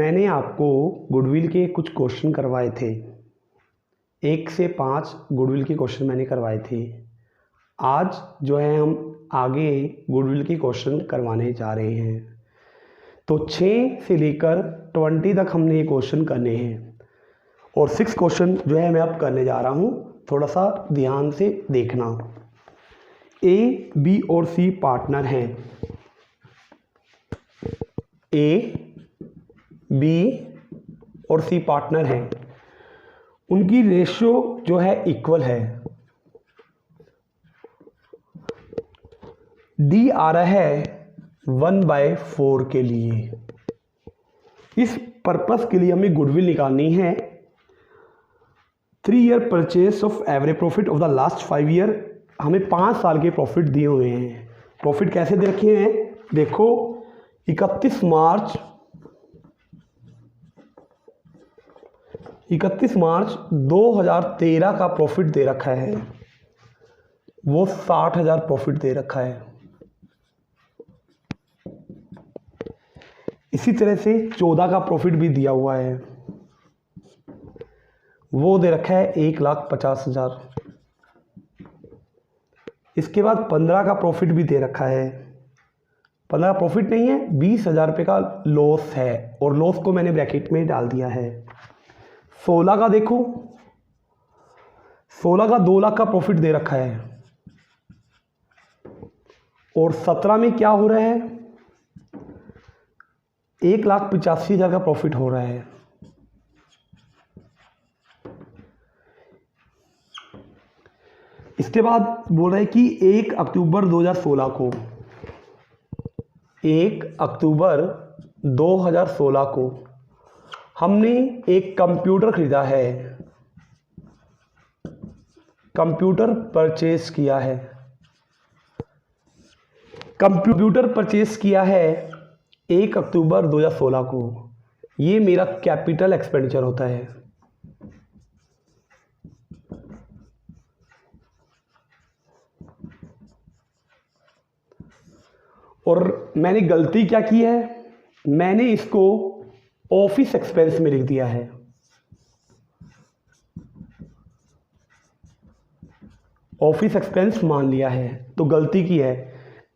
मैंने आपको गुडविल के कुछ क्वेश्चन करवाए थे। 1 से 5 गुडविल के क्वेश्चन मैंने करवाए थे। आज जो है हम आगे गुडविल के क्वेश्चन करवाने जा रहे हैं। तो 6 से लेकर 20 तक हमने ये क्वेश्चन करने हैं और 6 क्वेश्चन जो है मैं अब करने जा रहा हूँ। थोड़ा सा ध्यान से देखना। ए, बी और सी पार्टनर हैं। ए, बी और सी पार्टनर हैं। उनकी रेशियो जो है इक्वल है। डी आ रहा है 1/4 के लिए। इस पर्पस के लिए हमें गुडविल निकालनी है। 3 year purchase of average profit of the last 5 year. हमें 5 साल के प्रॉफिट दिए हुए हैं। प्रॉफिट कैसे दे रखे हैं देखो। 31 मार्च 2013 का प्रॉफिट दे रखा है, वो 60,000 प्रॉफिट दे रखा है। इसी तरह से 14 का प्रॉफिट भी दिया हुआ है, वो दे रखा है 1,50,000। इसके बाद 15 का प्रॉफिट भी दे रखा है। 15 का प्रॉफिट नहीं है, 20,000 रुपये का लॉस है और लॉस को मैंने ब्रैकेट में डाल दिया है। 16 का देखो, 16 का 2 लाख का प्रॉफिट दे रखा है और 17 में क्या हो रहा है 1,85,000 का प्रॉफिट हो रहा है। इसके बाद बोल रहा है कि 1 अक्टूबर 2016 को 1 अक्टूबर 2016 को हमने एक कंप्यूटर खरीदा है, कंप्यूटर परचेज किया है। कंप्यूटर परचेज किया है 1 अक्टूबर 2016 को। ये मेरा कैपिटल एक्सपेंडिचर होता है। और मैंने गलती क्या की है, मैंने इसको ऑफिस एक्सपेंस में लिख दिया है। ऑफिस एक्सपेंस मान लिया है, तो गलती की है।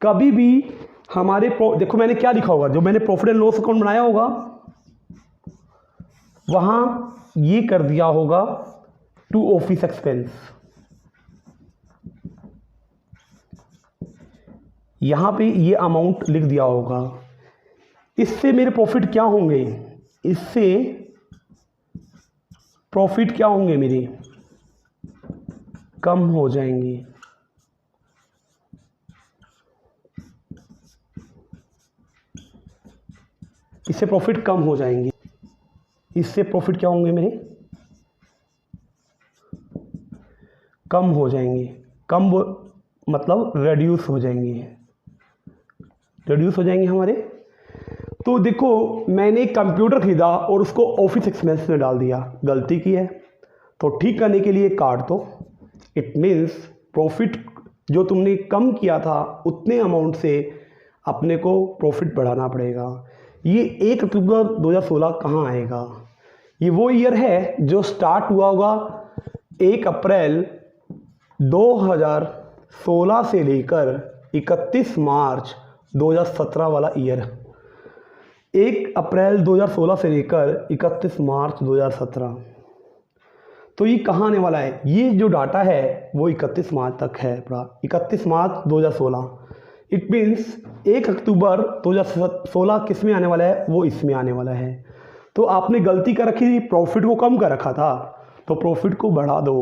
कभी भी हमारे देखो मैंने क्या लिखा होगा, जो मैंने प्रॉफिट एंड लॉस अकाउंट बनाया होगा वहां ये कर दिया होगा टू ऑफिस एक्सपेंस। यहां पे ये अमाउंट लिख दिया होगा। इससे मेरे प्रॉफिट क्या होंगे, इससे प्रॉफिट क्या होंगे मेरे, कम हो जाएंगे। इससे प्रॉफिट कम हो जाएंगे। इससे प्रॉफिट क्या होंगे मेरे, कम हो जाएंगे। कम मतलब रिड्यूस हो जाएंगे, रिड्यूस हो जाएंगे हमारे। तो देखो मैंने कंप्यूटर खरीदा और उसको ऑफिस एक्सपेंस में डाल दिया, गलती की है। तो ठीक करने के लिए काट दो। इट मीन्स प्रॉफिट जो तुमने कम किया था उतने अमाउंट से अपने को प्रॉफिट बढ़ाना पड़ेगा। ये 1 अक्टूबर 2016 कहाँ आएगा, ये वो ईयर है जो स्टार्ट हुआ होगा 1 अप्रैल 2016 से लेकर 31 मार्च 2017 वाला ईयर। 1 अप्रैल 2016 से लेकर 31 मार्च 2017। तो ये कहाँ आने वाला है, ये जो डाटा है वो 31 मार्च तक है पूरा। 31 मार्च 2016। इट मीन्स 1 अक्टूबर 2016 किस में आने वाला है, वो इसमें आने वाला है। तो आपने गलती कर रखी थी, प्रॉफिट को कम कर रखा था, तो प्रॉफिट को बढ़ा दो,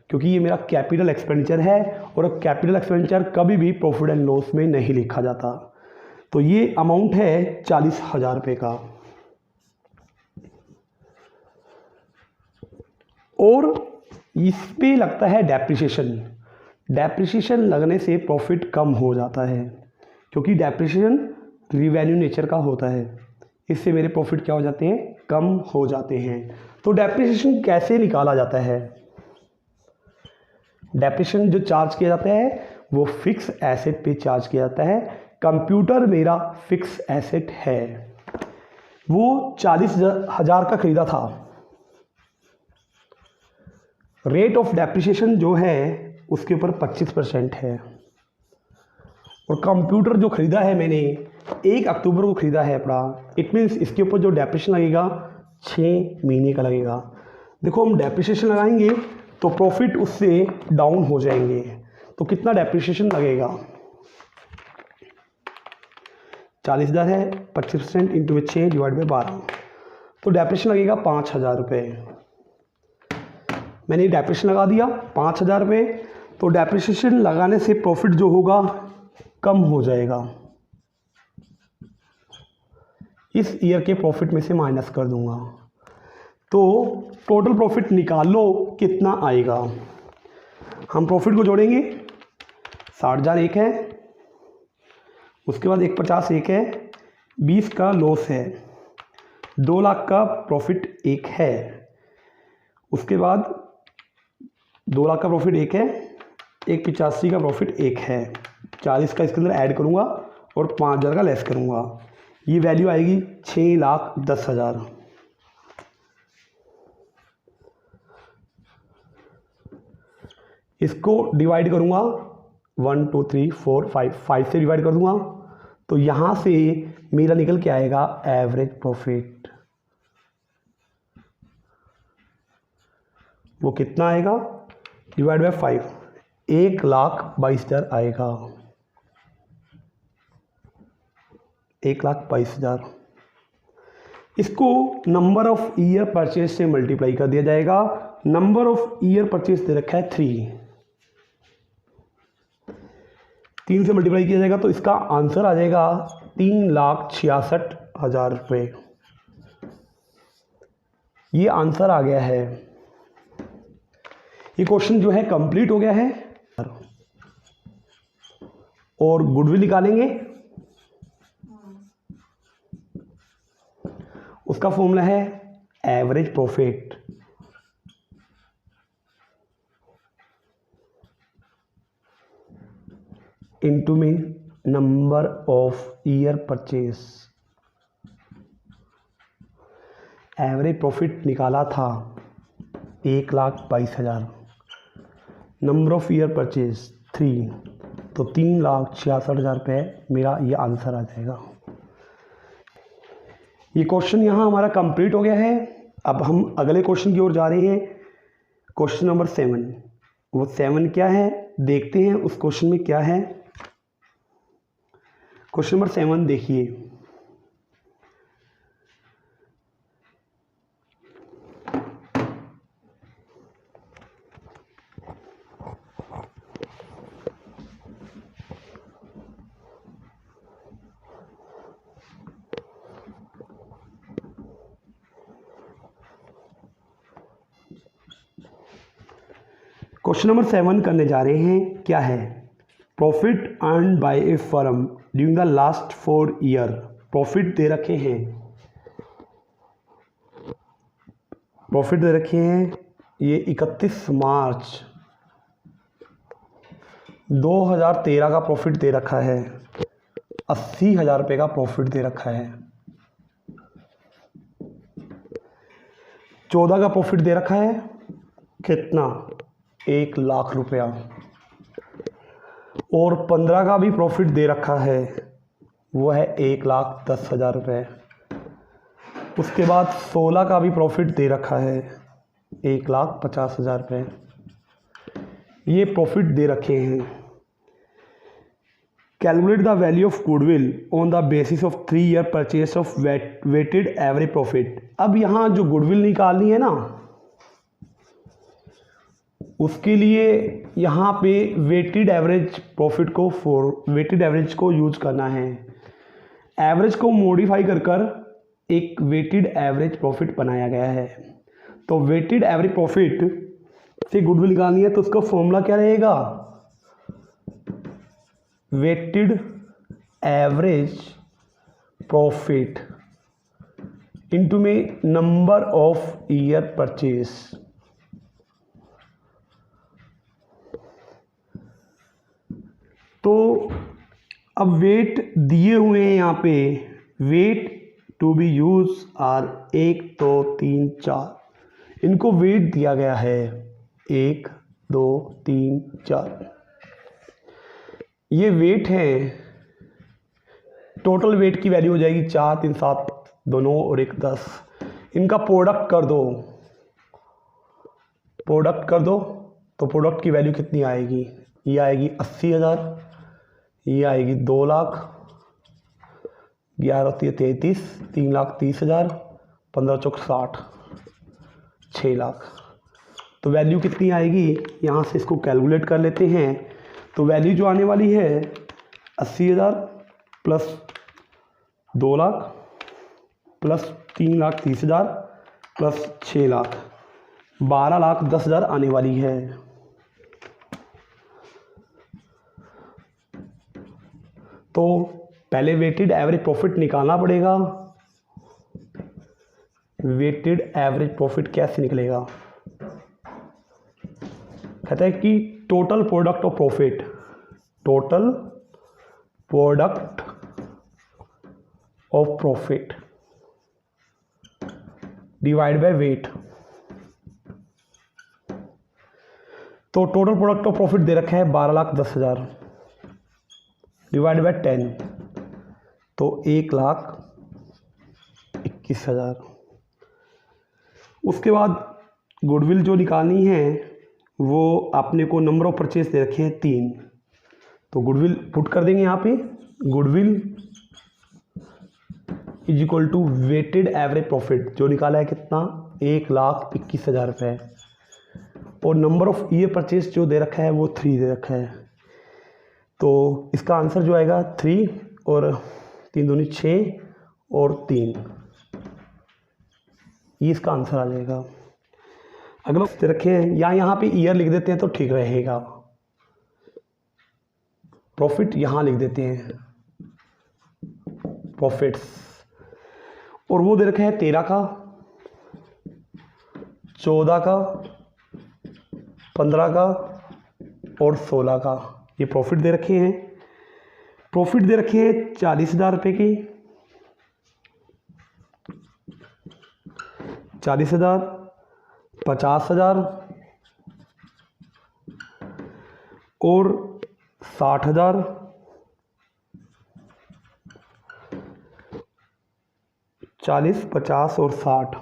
क्योंकि ये मेरा कैपिटल एक्सपेंडिचर है और कैपिटल एक्सपेंडिचर कभी भी प्रॉफिट एंड लॉस में नहीं लिखा जाता। तो ये अमाउंट है 40,000 रुपये का। और इस पे लगता है डेप्रिसिएशन। डेप्रिसिएशन लगने से प्रॉफिट कम हो जाता है, क्योंकि डेप्रिसिएशन रिवेन्यू नेचर का होता है। इससे मेरे प्रॉफिट क्या हो जाते हैं, कम हो जाते हैं। तो डेप्रिसिएशन कैसे निकाला जाता है, डेप्रिसिएशन जो चार्ज किया जाता है वो फिक्स एसेट पे चार्ज किया जाता है। कंप्यूटर मेरा फिक्स एसेट है। वो 40,000 का खरीदा था। रेट ऑफ डेप्रिसिएशन जो है उसके ऊपर 25% है। और कंप्यूटर जो ख़रीदा है मैंने 1 अक्टूबर को ख़रीदा है अपना, इट मीन्स इसके ऊपर जो डेप्रिसिएशन लगेगा 6 महीने का लगेगा। देखो हम डेप्रिसिएशन लगाएंगे तो प्रॉफिट उससे डाउन हो जाएंगे। तो कितना डेप्रिसिएशन लगेगा? 40,000 है, 25% इंटू 6 डिवाइड बाई 12, तो डेप्रिसिएशन लगेगा 5,000 रुपये। मैंने डेप्रिसिएशन लगा दिया 5,000 रुपये। तो डेप्रिसिएशन लगाने से प्रॉफिट जो होगा कम हो जाएगा, इस ईयर के प्रॉफिट में से माइनस कर दूंगा। तो टोटल प्रॉफिट निकाल लो कितना आएगा। हम प्रॉफिट को जोड़ेंगे, 60,000 एक है, उसके बाद 150 एक है, 20 का लॉस है, 2 लाख का प्रॉफिट एक है, उसके बाद 2 लाख का प्रॉफिट एक है, 185 का प्रॉफिट एक है, 40 का इसके अंदर ऐड करूँगा और 5,000 का लेस करूँगा। ये वैल्यू आएगी 6,10,000। इसको डिवाइड करूँगा 1 2 3 4 5 से डिवाइड कर दूँगा। तो यहाँ से मेरा निकल के आएगा एवरेज प्रॉफिट। वो कितना आएगा? डिवाइड बाय 5, 1,22,000 आएगा। 1,22,000। इसको नंबर ऑफ ईयर परचेज से मल्टीप्लाई कर दिया जाएगा। नंबर ऑफ ईयर परचेज दे रखा है 3 से मल्टीप्लाई किया जाएगा तो इसका आंसर आ जाएगा 3,66,000 रुपये। ये आंसर आ गया है। ये क्वेश्चन जो है कंप्लीट हो गया है। और गुडविल निकालेंगे, उसका फॉर्मूला है एवरेज प्रॉफिट इनटू में number of year purchase. Average profit निकाला था 1,22,000, नंबर ऑफ ईयर परचेज 3, तो 3,66,000 रुपये मेरा ये आंसर आ जाएगा। ये क्वेश्चन यहाँ हमारा कंप्लीट हो गया है। अब हम अगले क्वेश्चन की ओर जा रहे हैं, क्वेश्चन नंबर 7। वो 7 क्या है देखते हैं उस क्वेश्चन में क्या है। क्वेश्चन नंबर 7 देखिए, क्वेश्चन नंबर 7 करने जा रहे हैं। क्या है? Profit earn by a firm during the last 4 year. Profit दे रखे हैं, प्रॉफिट दे रखे हैं ये 31 मार्च 2013 का प्रॉफिट दे रखा है। 80,000 रुपये का प्रॉफिट दे रखा है। 14 का प्रॉफिट दे रखा है कितना? 1,00,000 रुपया। और 15 का भी प्रॉफिट दे रखा है, वो है 1,10,000 रुपये। उसके बाद 16 का भी प्रॉफिट दे रखा है 1,50,000 रुपये। ये प्रॉफिट दे रखे हैं। Calculate the value of goodwill on the basis of 3 year purchase of weighted average profit. अब यहाँ जो गुडविल निकालनी है ना, उसके लिए यहाँ पे वेटेड एवरेज प्रॉफिट को वेटेड एवरेज को यूज करना है। एवरेज को मॉडिफाई कर एक वेटेड एवरेज प्रॉफिट बनाया गया है। तो वेटेड एवरेज प्रॉफिट से गुडविल निकालनी है तो उसका फॉर्मूला क्या रहेगा? वेटेड एवरेज प्रॉफिट इनटू में नंबर ऑफ ईयर परचेज। तो अब वेट दिए हुए हैं यहाँ पे, weight to be use are 1 2 3 4। इनको वेट दिया गया है 1 2 3 4। ये वेट है, टोटल वेट की वैल्यू हो जाएगी 4 3 7 दोनों और 1 10। इनका प्रोडक्ट कर दो, तो प्रोडक्ट की वैल्यू कितनी आएगी? ये आएगी 80,000, ये आएगी 2 लाख, 11 होती है 33, 3,30,000, 15 चौक 60, 6 लाख। तो वैल्यू कितनी आएगी? यहाँ से इसको कैलकुलेट कर लेते हैं। तो वैल्यू जो आने वाली है 80,000 plus 2 lakh plus 3,30,000 plus 6 lakh, 12,10,000 आने वाली है। तो पहले वेटेड एवरेज प्रॉफिट निकालना पड़ेगा। वेटेड एवरेज प्रॉफिट कैसे निकलेगा? कहता है कि total product of profit, total product of profit divide by weight. तो टोटल प्रोडक्ट ऑफ प्रॉफिट दे रखा है 12,10,000 डिवाइड बाय 10, तो 1,21,000। उसके बाद गुडविल जो निकालनी है वो आपने को नंबर ऑफ परचेज दे रखे हैं 3, तो गुडविल पुट कर देंगे यहाँ पे। Goodwill is equal to weighted average profit जो निकाला है कितना? 1,21,000 रुपये, और नंबर ऑफ ईयर परचेज जो दे रखा है वो 3 दे रखा है। तो इसका आंसर जो आएगा 3 और 3 दूनी 6 और 3, ये इसका आंसर आ जाएगा। अगर हम दे रखे हैं या यहाँ पे ईयर लिख देते हैं तो ठीक रहेगा। प्रॉफिट यहाँ लिख देते हैं प्रॉफिट्स, और वो दे रखा है 13 का, 14 का, 15 का और 16 का, ये प्रॉफिट दे रखे हैं। प्रॉफिट दे रखे हैं 40,000 रुपये की, 40,000, 50,000 और 60,000, 40, 50 और 60,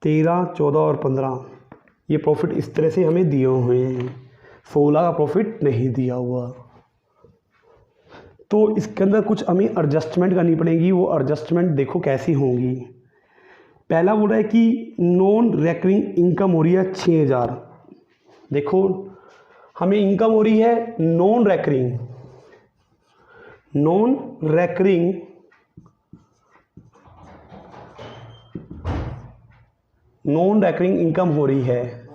13, 14 और 15, ये प्रॉफिट इस तरह से हमें दिए हुए हैं। 16 का प्रॉफिट नहीं दिया हुआ। तो इसके अंदर कुछ हमें एडजस्टमेंट करनी पड़ेगी। वो एडजस्टमेंट देखो कैसी होंगी। पहला बोल रहा है कि नॉन रेकरिंग इनकम हो रही है 6,000। देखो हमें इनकम हो रही है non recurring, non recurring income हो रही है।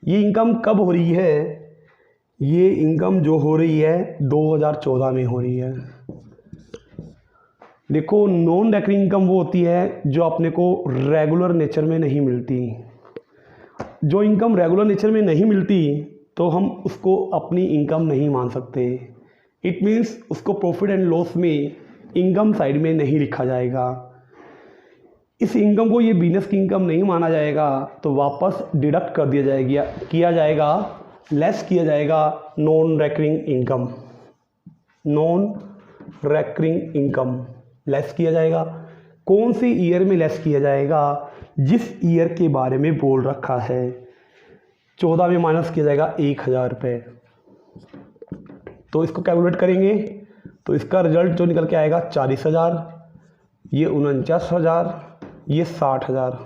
ये इनकम कब हो रही है? ये इनकम जो हो रही है 2014 में हो रही है। देखो नॉन रेकरिंग इनकम वो होती है जो अपने को रेगुलर नेचर में नहीं मिलती। जो इनकम रेगुलर नेचर में नहीं मिलती तो हम उसको अपनी इनकम नहीं मान सकते। इट मीन्स उसको प्रॉफिट एंड लॉस में इनकम साइड में नहीं लिखा जाएगा। इस इनकम को ये बिजनेस की इनकम नहीं माना जाएगा, तो वापस डिडक्ट कर किया जाएगा, लेस किया जाएगा नॉन रेकरिंग इनकम लेस किया जाएगा। कौन सी ईयर में लेस किया जाएगा? जिस ईयर के बारे में बोल रखा है। 14 में माइनस किया जाएगा 1,000 रुपये। तो इसको कैलकुलेट करेंगे तो इसका रिजल्ट जो निकल के आएगा 40,000, ये 49,000, ये 60,000।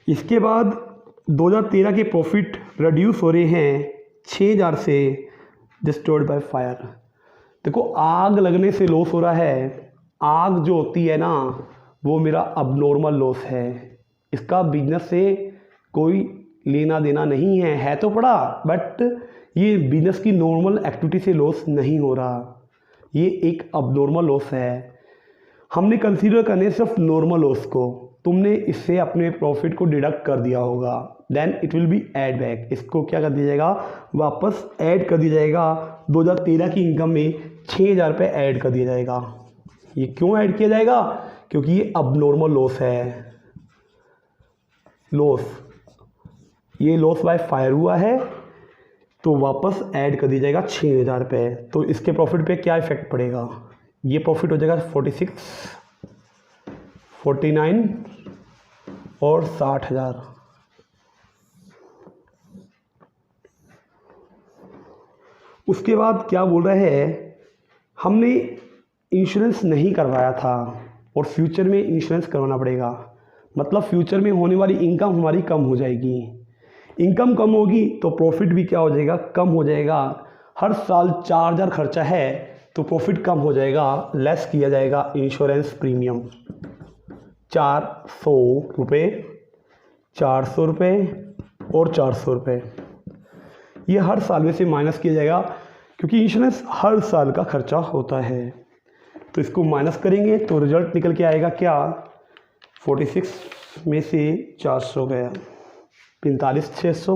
इसके बाद 2013 के प्रॉफिट रिड्यूस हो रहे हैं 6,000 से डिस्ट्रॉयड बाय फायर। देखो आग लगने से लॉस हो रहा है। आग जो होती है ना वो मेरा अबनॉर्मल लॉस है। इसका बिजनेस से कोई लेना देना नहीं है तो पड़ा, बट ये बिजनेस की नॉर्मल एक्टिविटी से लॉस नहीं हो रहा। ये एक अबनॉर्मल लॉस है। हमने कंसीडर करने सिर्फ नॉर्मल लॉस को। तुमने इससे अपने प्रॉफिट को डिडक्ट कर दिया होगा, then it will be add back. इसको क्या कर दिया जाएगा? वापस ऐड कर दिया जाएगा। 2013 की इनकम में 6,000 रुपये ऐड कर दिया जाएगा। ये क्यों ऐड किया जाएगा? क्योंकि ये अबनॉर्मल लॉस है, लॉस, ये लॉस बाय फायर हुआ है तो वापस ऐड कर दिया जाएगा 6,000 रुपये। तो इसके प्रॉफिट पे क्या इफेक्ट पड़ेगा? ये प्रॉफिट हो जाएगा 46, 49 और 60,000। उसके बाद क्या बोल रहे हैं, हमने इंश्योरेंस नहीं करवाया था और फ्यूचर में इंश्योरेंस करवाना पड़ेगा, मतलब फ्यूचर में होने वाली इनकम हमारी कम हो जाएगी। इनकम कम होगी तो प्रॉफिट भी क्या हो जाएगा? कम हो जाएगा। हर साल 4,000 खर्चा है तो प्रॉफिट कम हो जाएगा, लेस किया जाएगा इंश्योरेंस प्रीमियम। 400 रुपये, 400 रुपये और 400 रुपये, ये हर साल में से माइनस किया जाएगा क्योंकि इंश्योरेंस हर साल का खर्चा होता है। तो इसको माइनस करेंगे तो रिजल्ट निकल के आएगा क्या? 46 में से 400 गया, 45,600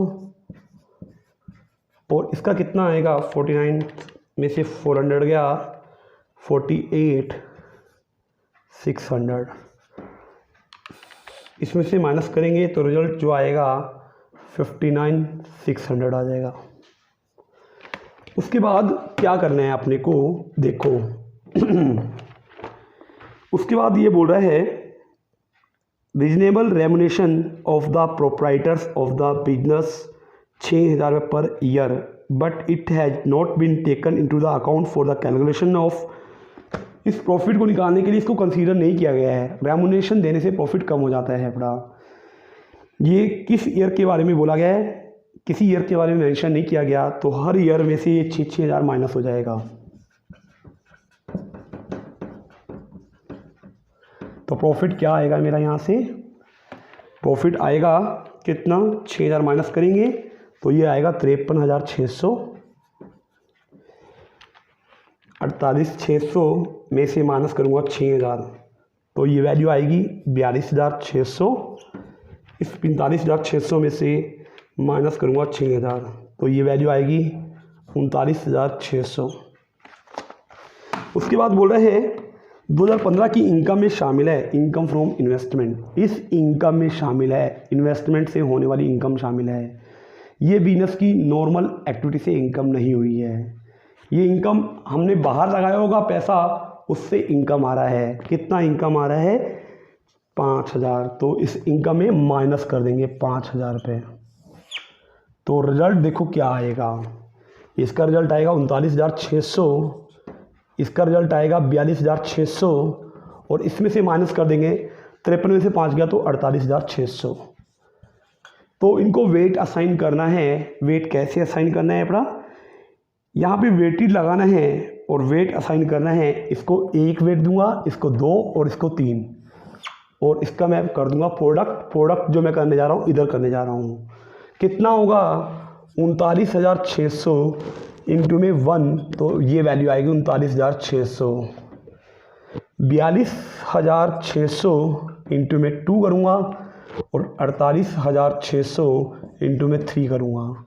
और इसका कितना आएगा? 49 में से 400 गया, 48,600। इसमें से माइनस करेंगे तो रिजल्ट जो आएगा 59,600 आ जाएगा। उसके बाद क्या करना है अपने को, देखो उसके बाद ये बोल रहा है reasonable remuneration of the proprietors of the business 6,000 per year, but it has not been taken into the account for the calculation of. इस प्रॉफिट को निकालने के लिए इसको कंसीडर नहीं किया गया है। रेमुनेशन देने से प्रॉफिट कम हो जाता है बड़ा। ये किस ईयर के बारे में बोला गया है? किसी ईयर के बारे में मेंशन नहीं किया गया, तो हर ईयर में से ये 6,000 माइनस हो जाएगा। तो प्रॉफिट क्या आएगा मेरा यहाँ से? प्रॉफिट आएगा कितना? 6,000 माइनस करेंगे तो ये आएगा 53,600। 48,600 में से माइनस करूँगा 6,000 तो ये वैल्यू आएगी 42,600। इस 45,600 में से माइनस करूँगा 6,000 तो ये वैल्यू आएगी 39,600। उसके बाद बोल रहे हैं 2015 की इनकम में शामिल है इनकम फ्रॉम इन्वेस्टमेंट। इस इनकम में शामिल है इन्वेस्टमेंट से होने वाली इनकम शामिल है। ये बिजनेस की नॉर्मल एक्टिविटी से इनकम नहीं हुई है। ये इनकम हमने बाहर लगाया होगा पैसा, उससे इनकम आ रहा है। कितना इनकम आ रहा है? 5,000। तो इस इनकम में माइनस कर देंगे 5,000 रुपये। तो रिजल्ट देखो क्या आएगा। इसका रिजल्ट आएगा 39,600, इसका रिजल्ट आएगा 42,600 और इसमें से माइनस कर देंगे 53 में से 5 गया तो 48,600। तो इनको वेट असाइन करना है। वेट कैसे असाइन करना है अपना? यहाँ पे वेटेड लगाना है और वेट असाइन करना है। इसको 1 वेट दूंगा, इसको 2 और इसको 3 और इसका मैं कर दूंगा प्रोडक्ट जो मैं करने जा रहा हूँ इधर करने जा रहा हूँ। कितना होगा? 39,600 इंटू में 1 तो ये वैल्यू आएगी 39,600। 42,600 इंटू में 2 करूँगा और 48,600 इंटू में 3 करूँगा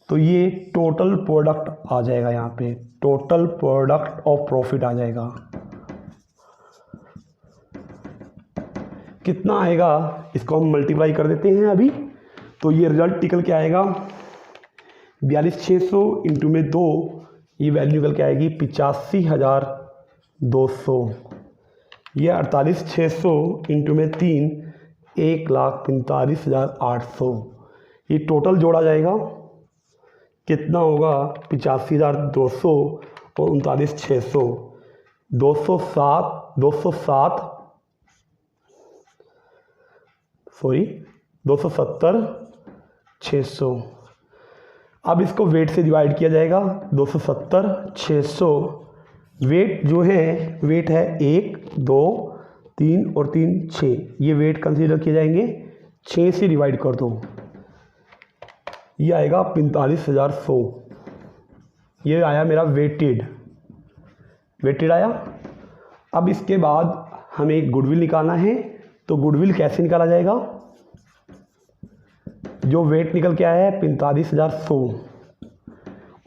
तो ये टोटल प्रोडक्ट आ जाएगा। यहाँ पे टोटल प्रोडक्ट ऑफ प्रॉफिट आ जाएगा। कितना आएगा? इसको हम मल्टीप्लाई कर देते हैं अभी। तो ये रिजल्ट निकल के आएगा 42,600 इंटू में 2, ये वैल्यू निकल के आएगी 85,200। ये 48,600 इंटू में 3, 1,45,800। ये टोटल जोड़ा जाएगा कितना होगा? 85,200 और 39,600, 270,600। अब इसको वेट से डिवाइड किया जाएगा। 270,600 वेट जो है वेट है 1, 2, 3 और 3 6। ये वेट कंसीडर किए जाएंगे। 6 से डिवाइड कर दो, ये आएगा 45,100। ये आया मेरा वेटेड आया। अब इसके बाद हमें गुडविल निकालना है। तो गुडविल कैसे निकाला जाएगा? जो वेट निकल के आया है 45,100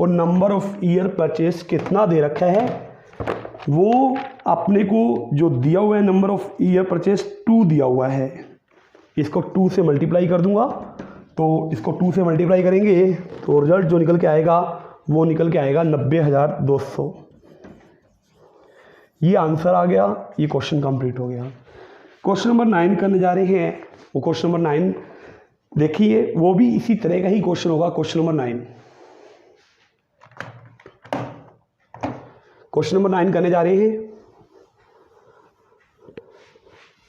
और नंबर ऑफ ईयर परचेज कितना दे रखा है वो अपने को जो दिया हुआ है नंबर ऑफ ईयर परचेज 2 दिया हुआ है, इसको 2 से मल्टीप्लाई कर दूंगा। तो इसको 2 से मल्टीप्लाई करेंगे तो रिजल्ट जो निकल के आएगा वो निकल के आएगा 90,200। ये आंसर आ गया, ये क्वेश्चन कंप्लीट हो गया। क्वेश्चन नंबर 9 करने जा रहे हैं। वो क्वेश्चन नंबर 9 देखिए, वो भी इसी तरह का ही क्वेश्चन होगा। क्वेश्चन नंबर 9 करने जा रहे हैं।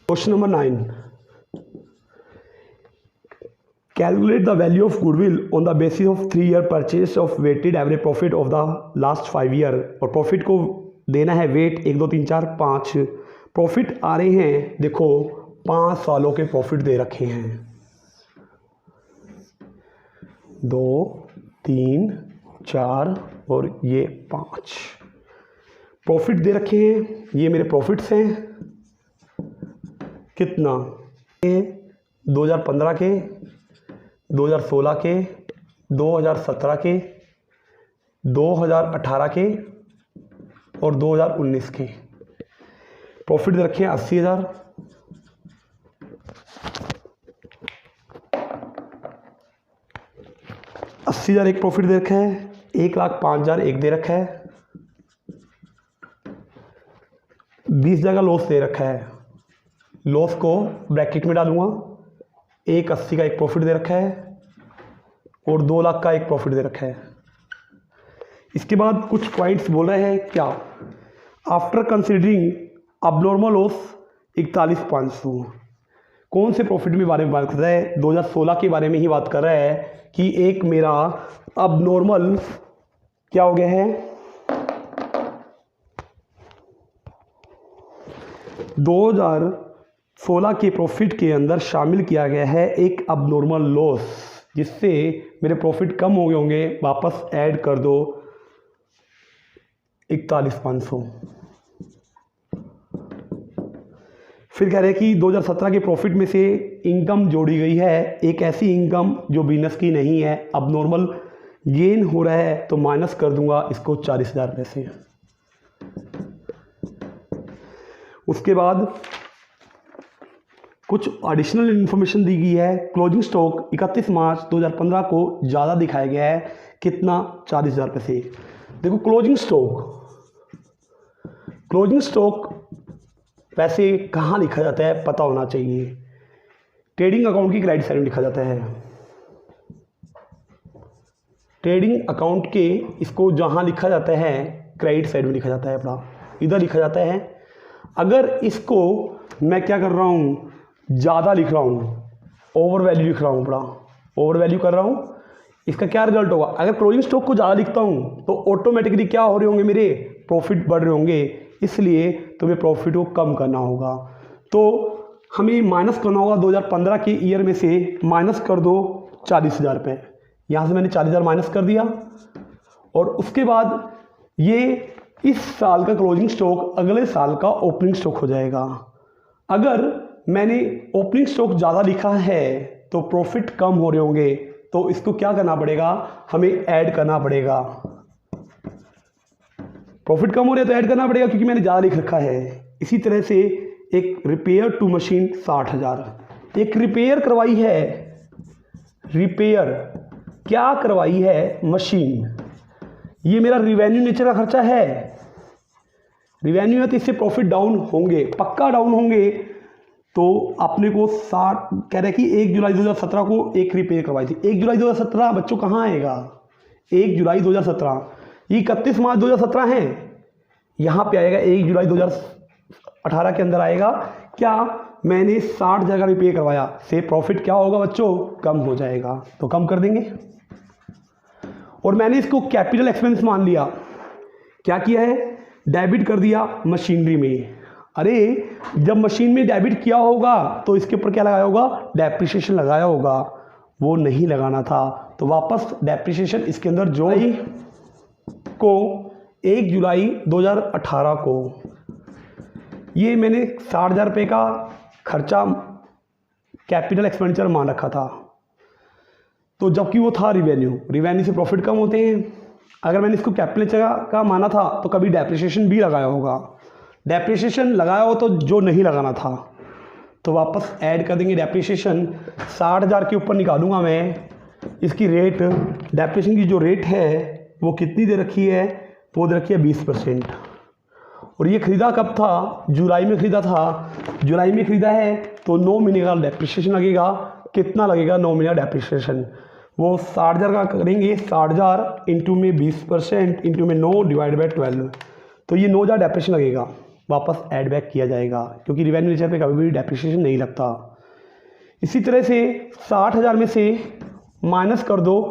Question number 9, calculate the value of goodwill on the basis of 3 year purchase of weighted average profit of the last 5 year. और प्रॉफिट को देना है वेट 1 2 3 4 5। प्रॉफिट आ रहे हैं, देखो 5 सालों के प्रॉफिट दे रखे हैं, 2 3 4 और ये 5 प्रॉफिट दे रखे हैं। ये मेरे प्रॉफिट्स हैं, कितना, 2015 के, 2016 के, 2017 के, 2018 के और 2019 के प्रॉफिट दे रखे हैं 80,000। 80,000 एक प्रॉफिट दे रखा है, 1,05,000 एक दे रखा है, 20,000 का लॉस दे रखा है। लॉस को ब्रैकेट में डालूंगा। 1,80 का एक प्रॉफिट दे रखा है और 2 लाख का एक प्रॉफिट दे रखा है। इसके बाद कुछ पॉइंट्स बोल रहे हैं क्या, आफ्टर कंसिडरिंग अबनॉर्मल लॉस 41,500। कौन से प्रॉफिट में बारे में बात कर रहा है, 2016 के बारे में ही बात कर रहा है कि एक मेरा अबनॉर्मल क्या हो गया है, 2016 के प्रॉफिट के अंदर शामिल किया गया है एक अबनॉर्मल लॉस, जिससे मेरे प्रॉफिट कम हो गए होंगे। वापस ऐड कर दो 41,500। फिर कह रहे हैं कि 2017 के प्रॉफिट में से इनकम जोड़ी गई है, एक ऐसी इनकम जो बिजनेस की नहीं है, अबनॉर्मल गेन हो रहा है, तो माइनस कर दूंगा इसको 40,000 रुपये से। उसके बाद कुछ एडिशनल इन्फॉर्मेशन दी गई है। क्लोजिंग स्टॉक 31 मार्च 2015 को ज़्यादा दिखाया गया है, कितना, 40,000 रुपये से। देखो क्लोजिंग स्टॉक वैसे कहाँ लिखा जाता है पता होना चाहिए। ट्रेडिंग अकाउंट की क्रेडिट साइड में लिखा जाता है। ट्रेडिंग अकाउंट के इसको जहाँ लिखा जाता है क्रेडिट साइड में लिखा जाता है, अपना इधर लिखा जाता है। अगर इसको मैं क्या कर रहा हूँ, ज़्यादा लिख रहा हूँ, ओवर वैल्यू लिख रहा हूँ, अपना ओवर वैल्यू कर रहा हूँ, इसका क्या रिजल्ट होगा, अगर क्लोजिंग स्टॉक को ज़्यादा लिखता हूँ तो ऑटोमेटिकली क्या हो रहे होंगे, मेरे प्रॉफिट बढ़ रहे होंगे। इसलिए तुम्हें प्रॉफिट को कम करना होगा। तो हमें माइनस करना होगा 2015 के ईयर में से, माइनस कर दो 40,000 रुपये। यहाँ से मैंने 40,000 माइनस कर दिया। और उसके बाद ये इस साल का क्लोजिंग स्टॉक अगले साल का ओपनिंग स्टॉक हो जाएगा। अगर मैंने ओपनिंग स्टॉक ज़्यादा लिखा है तो प्रॉफिट कम हो रहे होंगे, तो इसको क्या करना पड़ेगा, हमें ऐड करना पड़ेगा। प्रॉफिट कम हो रहा है तो ऐड करना पड़ेगा, क्योंकि मैंने ज़्यादा लिख रखा है। इसी तरह से एक रिपेयर टू मशीन 60,000 एक रिपेयर करवाई है। रिपेयर क्या करवाई है, मशीन। ये मेरा रिवेन्यू नेचर का खर्चा है। रिवेन्यू है तो इससे प्रॉफिट डाउन होंगे, पक्का डाउन होंगे। तो अपने को 60 कह रहे कि 1 जुलाई 2017 को एक रिपेयर करवाई थी। 1 जुलाई 2017 बच्चों कहाँ आएगा, 1 जुलाई 2017, ये 31 मार्च 2017 है, यहाँ पे आएगा 1 जुलाई 2018 के अंदर आएगा। क्या मैंने 60,000 का रिपेयर करवाया, से प्रॉफिट क्या होगा बच्चों, कम हो जाएगा। तो कम कर देंगे। और मैंने इसको कैपिटल एक्सपेंस मान लिया। क्या किया है, डेबिट कर दिया मशीनरी में। अरे जब मशीन में डेबिट किया होगा तो इसके ऊपर क्या लगाया होगा, डेप्रिसिएशन लगाया होगा, वो नहीं लगाना था। तो वापस डेप्रिसिएशन इसके अंदर जो ही को 1 जुलाई 2018 को ये मैंने 60,000 रुपये का खर्चा कैपिटल एक्सपेंडिचर मान रखा था। तो जबकि वो था रिवेन्यू से प्रॉफिट कम होते हैं। अगर मैंने इसको कैपिटल का माना था तो कभी डेप्रिसिएशन भी लगाया होगा। डेप्रिसिएशन लगाया हो तो जो नहीं लगाना था तो वापस ऐड कर देंगे डेप्रिसिएशन। 60,000 के ऊपर निकालूंगा मैं इसकी रेट, डेप्रिसिएशन की जो रेट है वो कितनी दे रखी है, वो दे रखी है 20%। और ये ख़रीदा कब था, जुलाई में ख़रीदा था। जुलाई में ख़रीदा है तो 9 महीने का डेप्रिसिएशन लगेगा। कितना लगेगा 9 महीने का डेप्रिसिएशन, वो 60,000 का करेंगे। 60,000 इंटू में 20% इंटू में 9 डिवाइड बाई 12, तो ये 9,000 डेप्रिसिएशन लगेगा। वापस ऐड बैक किया जाएगा क्योंकि रिवेन्यू नेचर पे कभी भी डेप्रिसिएशन नहीं लगता। इसी तरह से 60,000 में से माइनस कर दो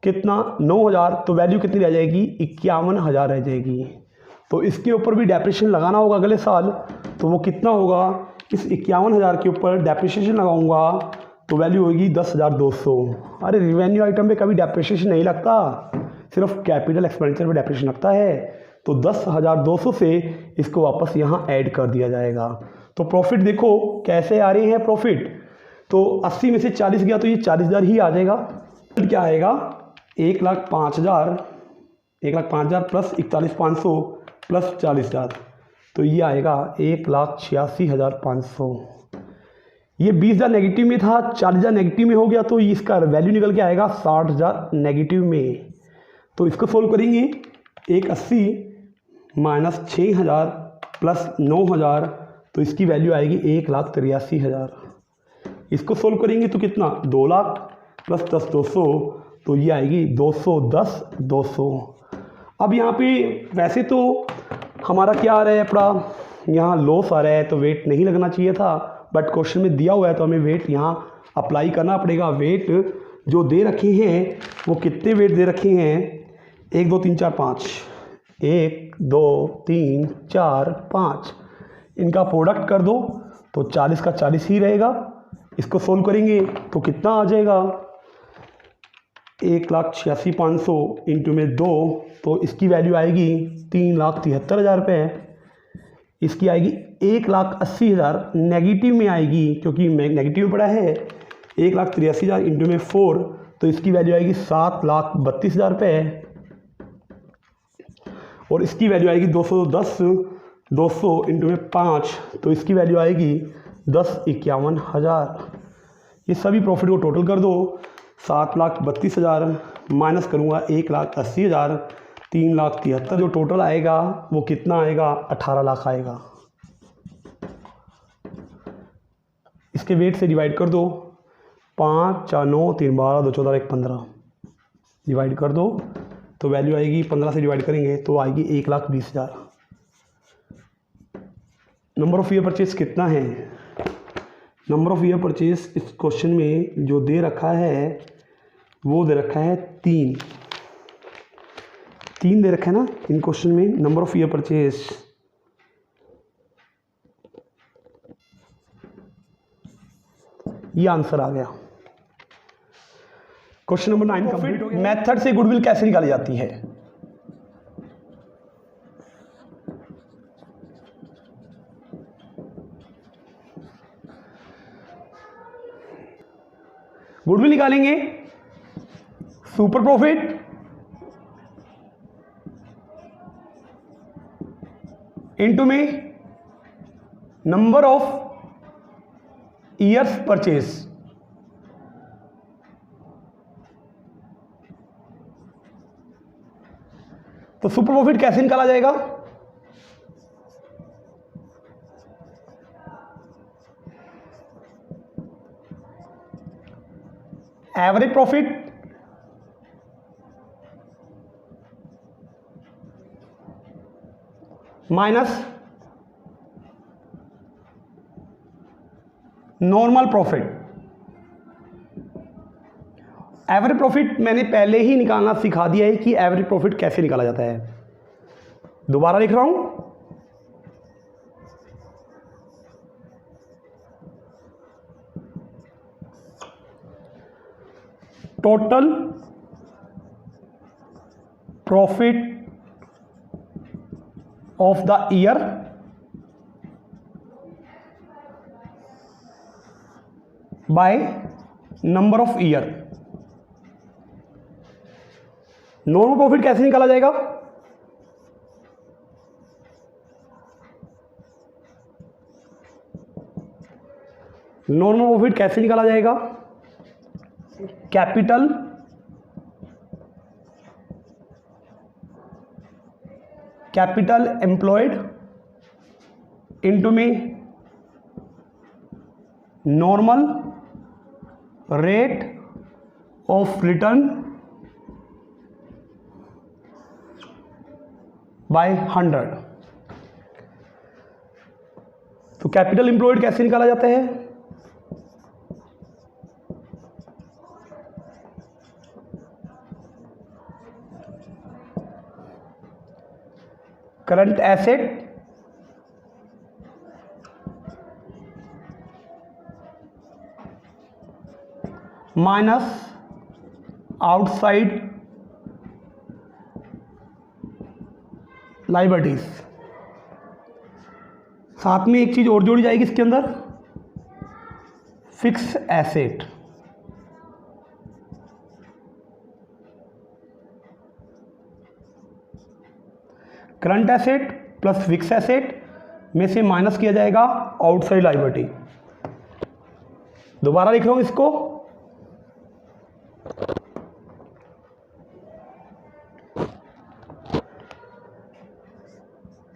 कितना 9,000, तो वैल्यू कितनी रह जाएगी 51,000 रह जाएगी। तो इसके ऊपर भी डेप्रिसिएशन लगाना होगा अगले साल, तो वो कितना होगा, इस 51,000 के ऊपर डेप्रिसिएशन लगाऊंगा तो वैल्यू होगी 10,200। अरे रिवेन्यू आइटम पे कभी डेप्रिसिएशन नहीं लगता, सिर्फ कैपिटल एक्सपेंडिचर पे डेप्रिसिएशन लगता है। तो 10,200 से इसको वापस यहाँ ऐड कर दिया जाएगा। तो प्रॉफिट देखो कैसे आ रहे हैं प्रॉफिट, तो 80 में से 40 गया तो ये 40,000 ही आ जाएगा। क्या आएगा 1,05,000 प्लस 41,500 प्लस 40,000, तो ये आएगा 1,86,500। ये 20,000 नेगेटिव में था, 40,000 नेगेटिव में हो गया, तो इसका वैल्यू निकल के आएगा 60,000 नेगेटिव में। तो इसको सोल्व करेंगे 180 माइनस 6,000 प्लस 9,000, तो इसकी वैल्यू आएगी 1,83,000। इसको सोल्व करेंगे तो कितना 2 लाख प्लस 10,200, तो ये आएगी 210,200। अब यहाँ पे वैसे तो हमारा क्या आ रहा है, अपना यहाँ लॉस आ रहा है तो वेट नहीं लगना चाहिए था, बट क्वेश्चन में दिया हुआ है तो हमें वेट यहाँ अप्लाई करना पड़ेगा। वेट जो दे रखे हैं वो कितने वेट दे रखे हैं, 1 2 3 4 5, 1 2 3 4 5, इनका प्रोडक्ट कर दो तो 40 का 40 ही रहेगा। इसको सोल्व करेंगे तो कितना आ जाएगा 1,86,500 इंटू में 2, तो इसकी वैल्यू आएगी 3,73,000 रुपये। इसकी आएगी 1,80,000 नेगेटिव में आएगी क्योंकि नेगेटिव पड़ा है। 1,83,000 इंटू में 4, तो इसकी वैल्यू आएगी 7,32,000 रुपये। और इसकी वैल्यू आएगी 200 इंटू में 5, तो इसकी वैल्यू आएगी 10,51,000। ये सभी प्रॉफिट को टोटल कर दो, 7,32,000 माइनस करूँगा 1,80,000, 3,73,000, जो टोटल आएगा वो कितना आएगा 18 लाख आएगा। इसके वेट से डिवाइड कर दो, 5 4 9 3 12 2 14 1 15 डिवाइड कर दो, तो वैल्यू आएगी 15 से डिवाइड करेंगे तो आएगी 1,20,000। नंबर ऑफ़ ईयर परचेज कितना है, नंबर ऑफ़ ईयर परचेज इस क्वेश्चन में जो दे रखा है वो दे रखा है 3 दे रखा है ना इन क्वेश्चन में। नंबर ऑफ़ ईयर परचेज ये आंसर आ गया। क्वेश्चन नंबर 9 कंप्लीट हो गया। मेथड से गुडविल कैसे निकाली जाती है, गुडविल निकालेंगे सुपर प्रॉफिट इनटू में नंबर ऑफ ईयर्स परचेज। तो सुपर प्रॉफिट कैसे निकाला जाएगा, average profit minus normal profit. Average profit मैंने पहले ही निकालना सिखा दिया है कि एवरेज प्रॉफिट कैसे निकाला जाता है। दोबारा लिख रहा हूं, total profit of the year by number of year. Normal profit कैसे निकाला जाएगा, नॉर्मल प्रॉफिट कैसे निकाला जाएगा? कैपिटल एम्प्लॉयड इनटू में normal rate of return by 100। तो कैपिटल एम्प्लॉयड कैसे निकाला जाता है? Current asset minus outside liabilities. साथ में एक चीज और जोड़ी जाएगी इसके अंदर, fix asset. Current asset plus fix asset में से माइनस किया जाएगा आउटसाइड लायबिलिटी। दोबारा लिख रहा हूं इसको,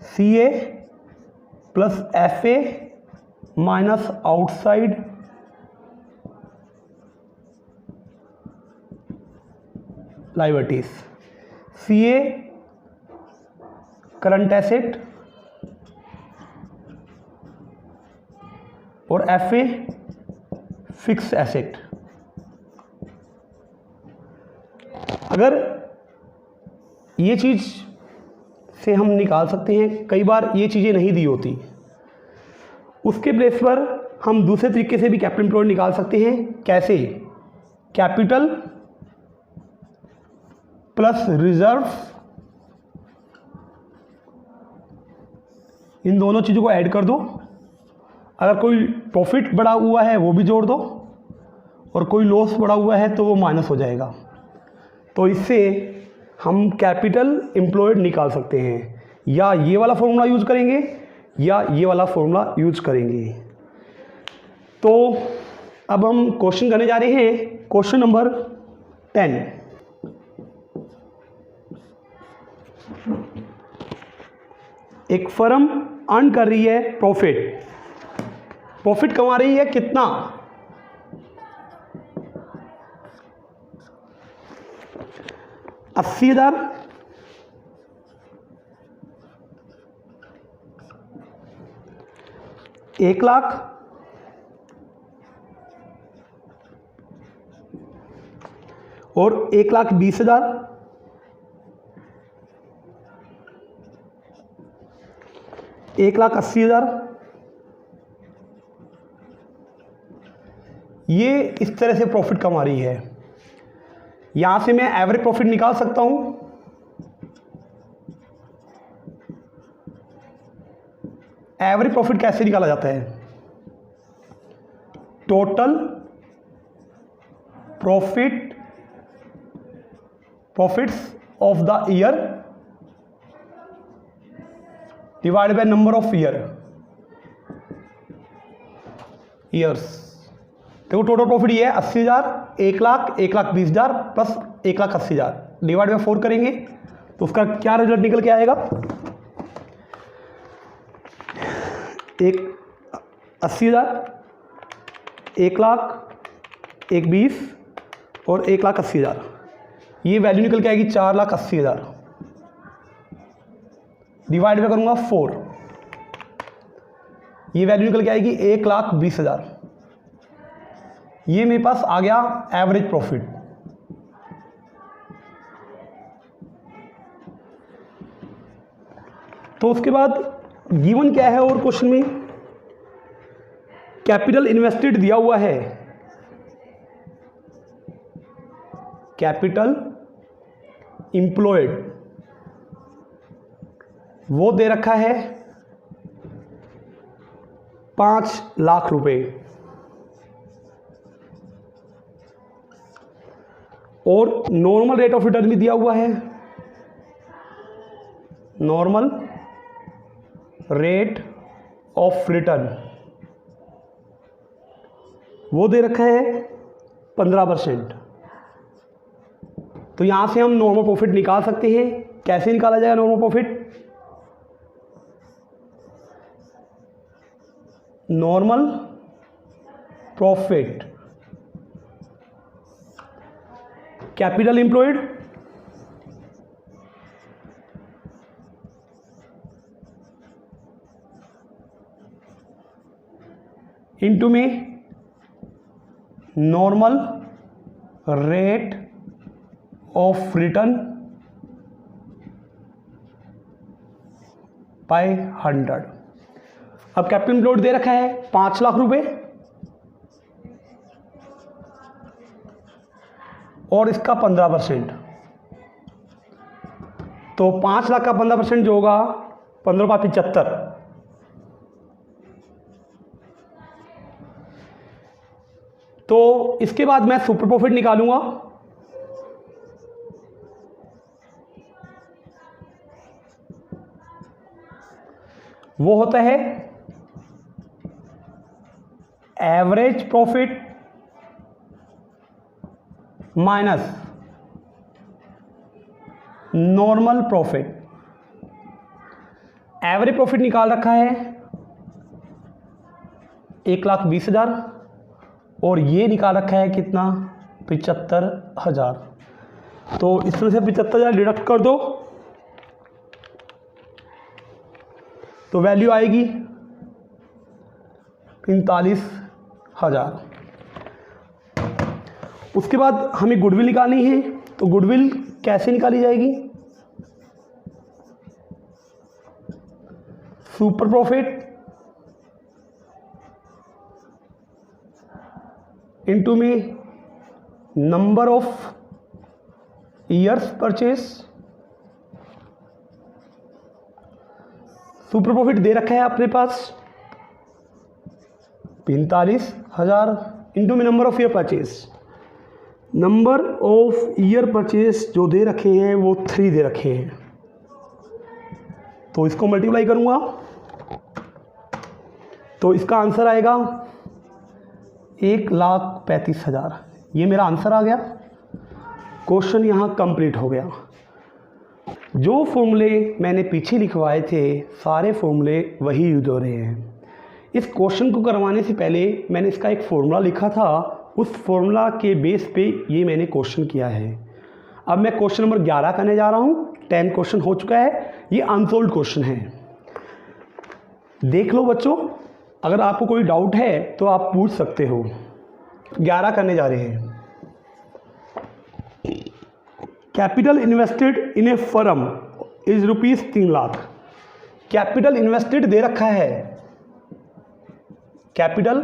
CA plus FA minus outside liabilities. CA current asset और FA फिक्स एसेट। अगर ये चीज़ से हम निकाल सकते हैं, कई बार ये चीज़ें नहीं दी होती, उसके बेस पर हम दूसरे तरीके से भी कैपिटल एम्प्लॉयड निकाल सकते हैं। कैसे? कैपिटल प्लस रिजर्व, इन दोनों चीज़ों को ऐड कर दो। अगर कोई प्रॉफिट बढ़ा हुआ है वो भी जोड़ दो, और कोई लॉस बढ़ा हुआ है तो वो माइनस हो जाएगा। तो इससे हम कैपिटल एम्प्लॉयड निकाल सकते हैं। या ये वाला फॉर्मूला यूज करेंगे या ये वाला फॉर्मूला यूज करेंगे। तो अब हम क्वेश्चन करने जा रहे हैं, क्वेश्चन नंबर 10। एक फर्म अर्न कर रही है प्रॉफिट कमा रही है कितना? 80,000, 1,00,000 और 1,20,000, 1,80,000। ये इस तरह से प्रॉफिट कमा रही है। यहां से मैं एवरेज प्रॉफिट निकाल सकता हूं। एवरेज प्रॉफिट कैसे निकाला जाता है? Total profits of the year divide by number of years. देखो टोटल प्रॉफिट ये है 80,000, 1,00,000, 1,20,000 प्लस 1,80,000 डिवाइड बाय 4 करेंगे तो उसका क्या रिजल्ट निकल के आएगा? 80,000, 1,00,000, 1,20,000 और 1,80,000। ये वैल्यू निकल के आएगी 4,80,000। डिवाइड में करूंगा 4, ये वैल्यू निकल के आएगी 1,20,000। ये मेरे पास आ गया एवरेज प्रॉफिट। तो उसके बाद गिवन क्या है और क्वेश्चन में कैपिटल इन्वेस्टेड दिया हुआ है, कैपिटल एम्प्लॉयड वो दे रखा है 5 लाख रुपए, और नॉर्मल रेट ऑफ रिटर्न भी दिया हुआ है। नॉर्मल रेट ऑफ रिटर्न वो दे रखा है 15%। तो यहाँ से हम नॉर्मल प्रॉफिट निकाल सकते हैं। कैसे निकाला जाएगा normal profit? Normal profit capital employed into में normal rate of return by 100। अब कैपिटल एम्प्लॉयड दे रखा है 5 लाख रुपए और इसका 15%। तो 5 लाख का 15% जो होगा 15 × 75। तो इसके बाद मैं सुपर प्रॉफिट निकालूंगा। वो होता है average profit minus normal profit. Average profit निकाल रखा है 1,20,000 और ये निकाल रखा है कितना? 75,000। तो इसमें से 75,000 डिडक्ट कर दो तो वैल्यू आएगी 45,000। उसके बाद हमें गुडविल निकालनी है। तो गुडविल कैसे निकाली जाएगी? सुपर प्रॉफिट इनटू में number of years purchase. Super profit दे रखा है अपने पास 45,000 इंटू में number of year purchase. Number of year purchase जो दे रखे हैं वो 3 दे रखे हैं। तो इसको मल्टीप्लाई करूंगा तो इसका आंसर आएगा 1,35,000। ये मेरा आंसर आ गया। क्वेश्चन यहाँ कंप्लीट हो गया। जो फॉर्मूले मैंने पीछे लिखवाए थे सारे फॉर्मूले वही यूज हो रहे हैं। इस क्वेश्चन को करवाने से पहले मैंने इसका एक फॉर्मूला लिखा था, उस फॉर्मूला के बेस पे ये मैंने क्वेश्चन किया है। अब मैं क्वेश्चन नंबर 11 करने जा रहा हूँ। 10 क्वेश्चन हो चुका है, ये अनसोल्व्ड क्वेश्चन है। देख लो बच्चों, अगर आपको कोई डाउट है तो आप पूछ सकते हो। 11 करने जा रहे हैं। Capital invested in a firm is rupees 3 lakh. Capital invested दे रखा है, कैपिटल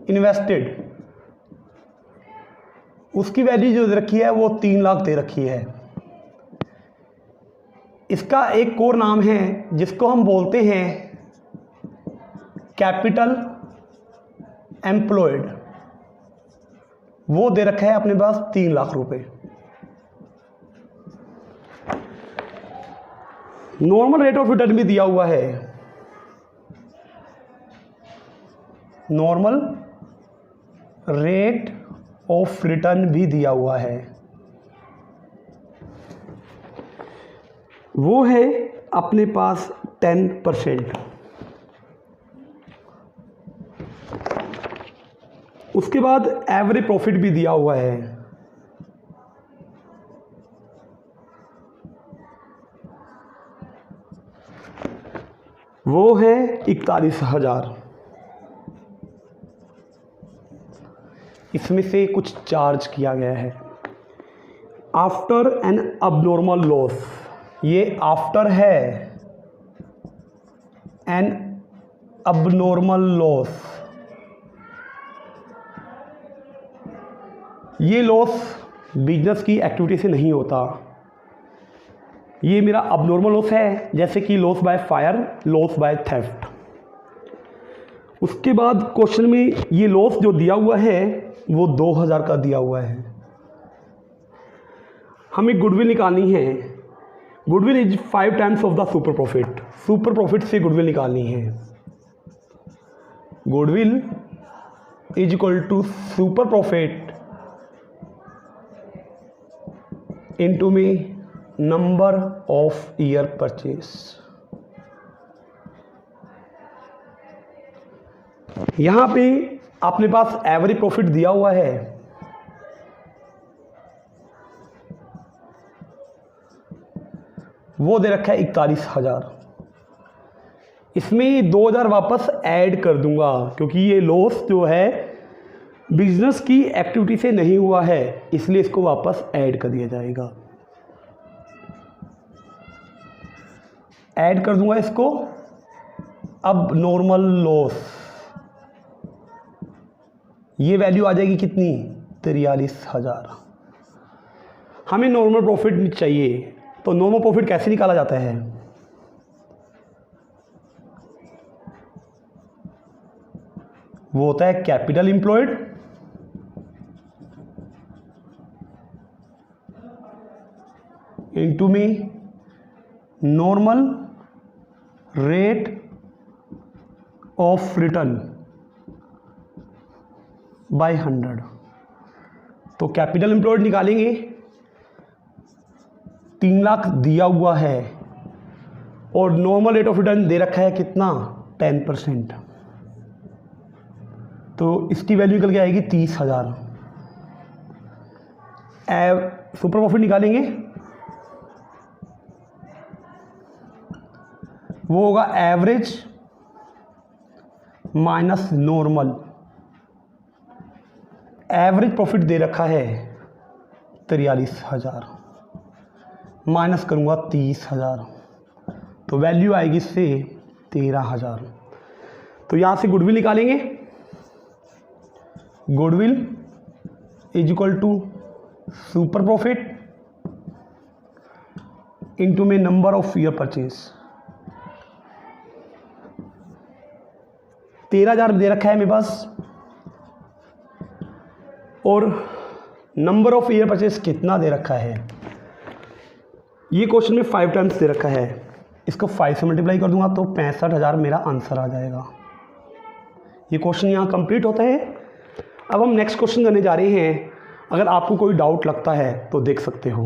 इन्वेस्टेड उसकी वैल्यू जो दे रखी है वो 3 लाख दे रखी है। इसका एक और नाम है जिसको हम बोलते हैं कैपिटल एम्प्लॉयड। वो दे रखा है अपने पास 3 लाख रुपए। नॉर्मल रेट ऑफ रिटर्न भी दिया हुआ है, नॉर्मल रेट ऑफ रिटर्न भी दिया हुआ है। वो है अपने पास 10%। उसके बाद एवरेज प्रॉफिट भी दिया हुआ है, वो है 41,000। इसमें से कुछ चार्ज किया गया है। आफ्टर एन अबनॉर्मल लॉस, ये आफ्टर है एन अबनॉर्मल लॉस। ये लॉस बिजनेस की एक्टिविटी से नहीं होता, ये मेरा अबनॉर्मल लॉस है, जैसे कि loss by fire, loss by theft. उसके बाद क्वेश्चन में ये लॉस जो दिया हुआ है वो 2,000 का दिया हुआ है। हमें गुडविल निकालनी है। Goodwill is 5 times of the super profit. Super profit से गुडविल निकालनी है। Goodwill is equal to super profit into में नंबर ऑफ ईयर परचेज। यहां पे अपने पास एवरेज प्रॉफिट दिया हुआ है, वो दे रखा है 41,000। इसमें 2,000 वापस ऐड कर दूंगा क्योंकि ये लॉस जो है बिजनेस की एक्टिविटी से नहीं हुआ है, इसलिए इसको वापस ऐड कर दिया जाएगा। ऐड कर दूंगा इसको। अब नॉर्मल लॉस, ये वैल्यू आ जाएगी कितनी, 43,000। हमें नॉर्मल प्रॉफिट चाहिए, तो नॉर्मल प्रॉफिट कैसे निकाला जाता है, वो होता है कैपिटल एम्प्लॉयड इनटू में normal rate of return by 100। तो कैपिटल एम्प्लॉयड निकालेंगे, 3 लाख दिया हुआ है और नॉर्मल रेट ऑफ रिटर्न दे रखा है कितना, 10%। तो इसकी वैल्यू निकल के आएगी 30,000। सुपर प्रॉफिट निकालेंगे, वो होगा average minus normal. Average profit दे रखा है 43,000, माइनस करूंगा 30,000, तो वैल्यू आएगी इससे 13,000। तो यहां से गुडविल निकालेंगे। Goodwill is equal to super profit into में नंबर ऑफ ईयर परचेज। 13,000 दे रखा है मेरे पास और नंबर ऑफ ईयर परचेज कितना दे रखा है, ये क्वेश्चन में 5 टाइम्स दे रखा है। इसको 5 से मल्टीप्लाई कर दूंगा तो 65,000 मेरा आंसर आ जाएगा। ये क्वेश्चन यहाँ कंप्लीट होता है। अब हम नेक्स्ट क्वेश्चन करने जा रहे हैं। अगर आपको कोई डाउट लगता है तो देख सकते हो।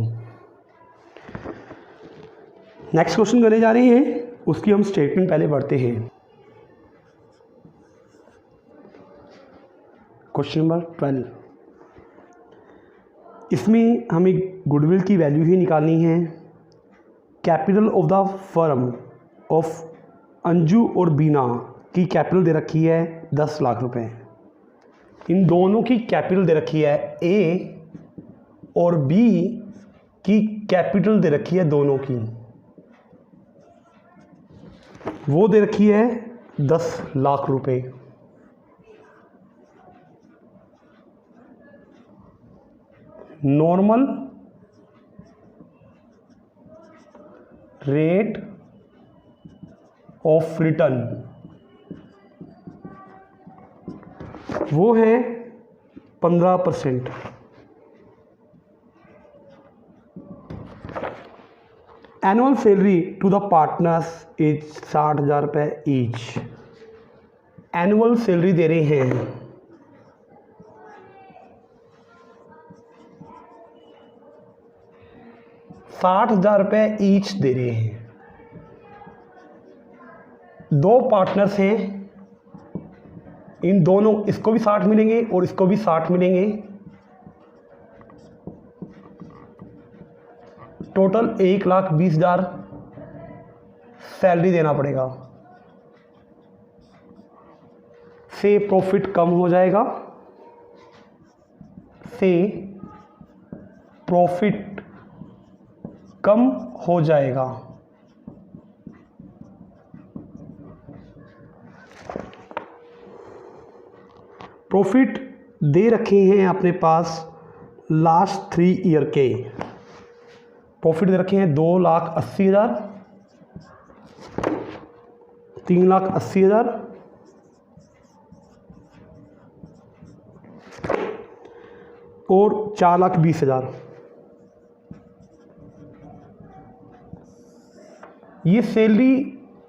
नेक्स्ट क्वेश्चन करने जा रहे हैं, उसकी हम स्टेटमेंट पहले पढ़ते हैं। क्वेश्चन नंबर 12, इसमें हमें गुडविल की वैल्यू ही निकालनी है। Capital of the firm of Anju और बीना की कैपिटल दे रखी है 10 लाख रुपए। इन दोनों की कैपिटल दे रखी है, ए और बी की कैपिटल दे रखी है दोनों की, वो दे रखी है 10 लाख रुपए। नॉर्मल रेट ऑफ रिटर्न वो है 15%। Annual salary to the partners is 60,000 रुपये ईच। एनुअल सैलरी दे रहे हैं 60,000 रुपये ईच दे रहे हैं। 2 पार्टनर्स हैं, इन दोनों, इसको भी 60 मिलेंगे और इसको भी 60 मिलेंगे। टोटल 1,20,000 सैलरी देना पड़ेगा। से प्रॉफिट कम हो जाएगा, से प्रॉफिट कम हो जाएगा। प्रॉफिट दे रखे हैं अपने पास लास्ट 3 ईयर के। प्रॉफिट दे रखे हैं 2,80,000, 3,80,000 और 4,20,000। ये सैलरी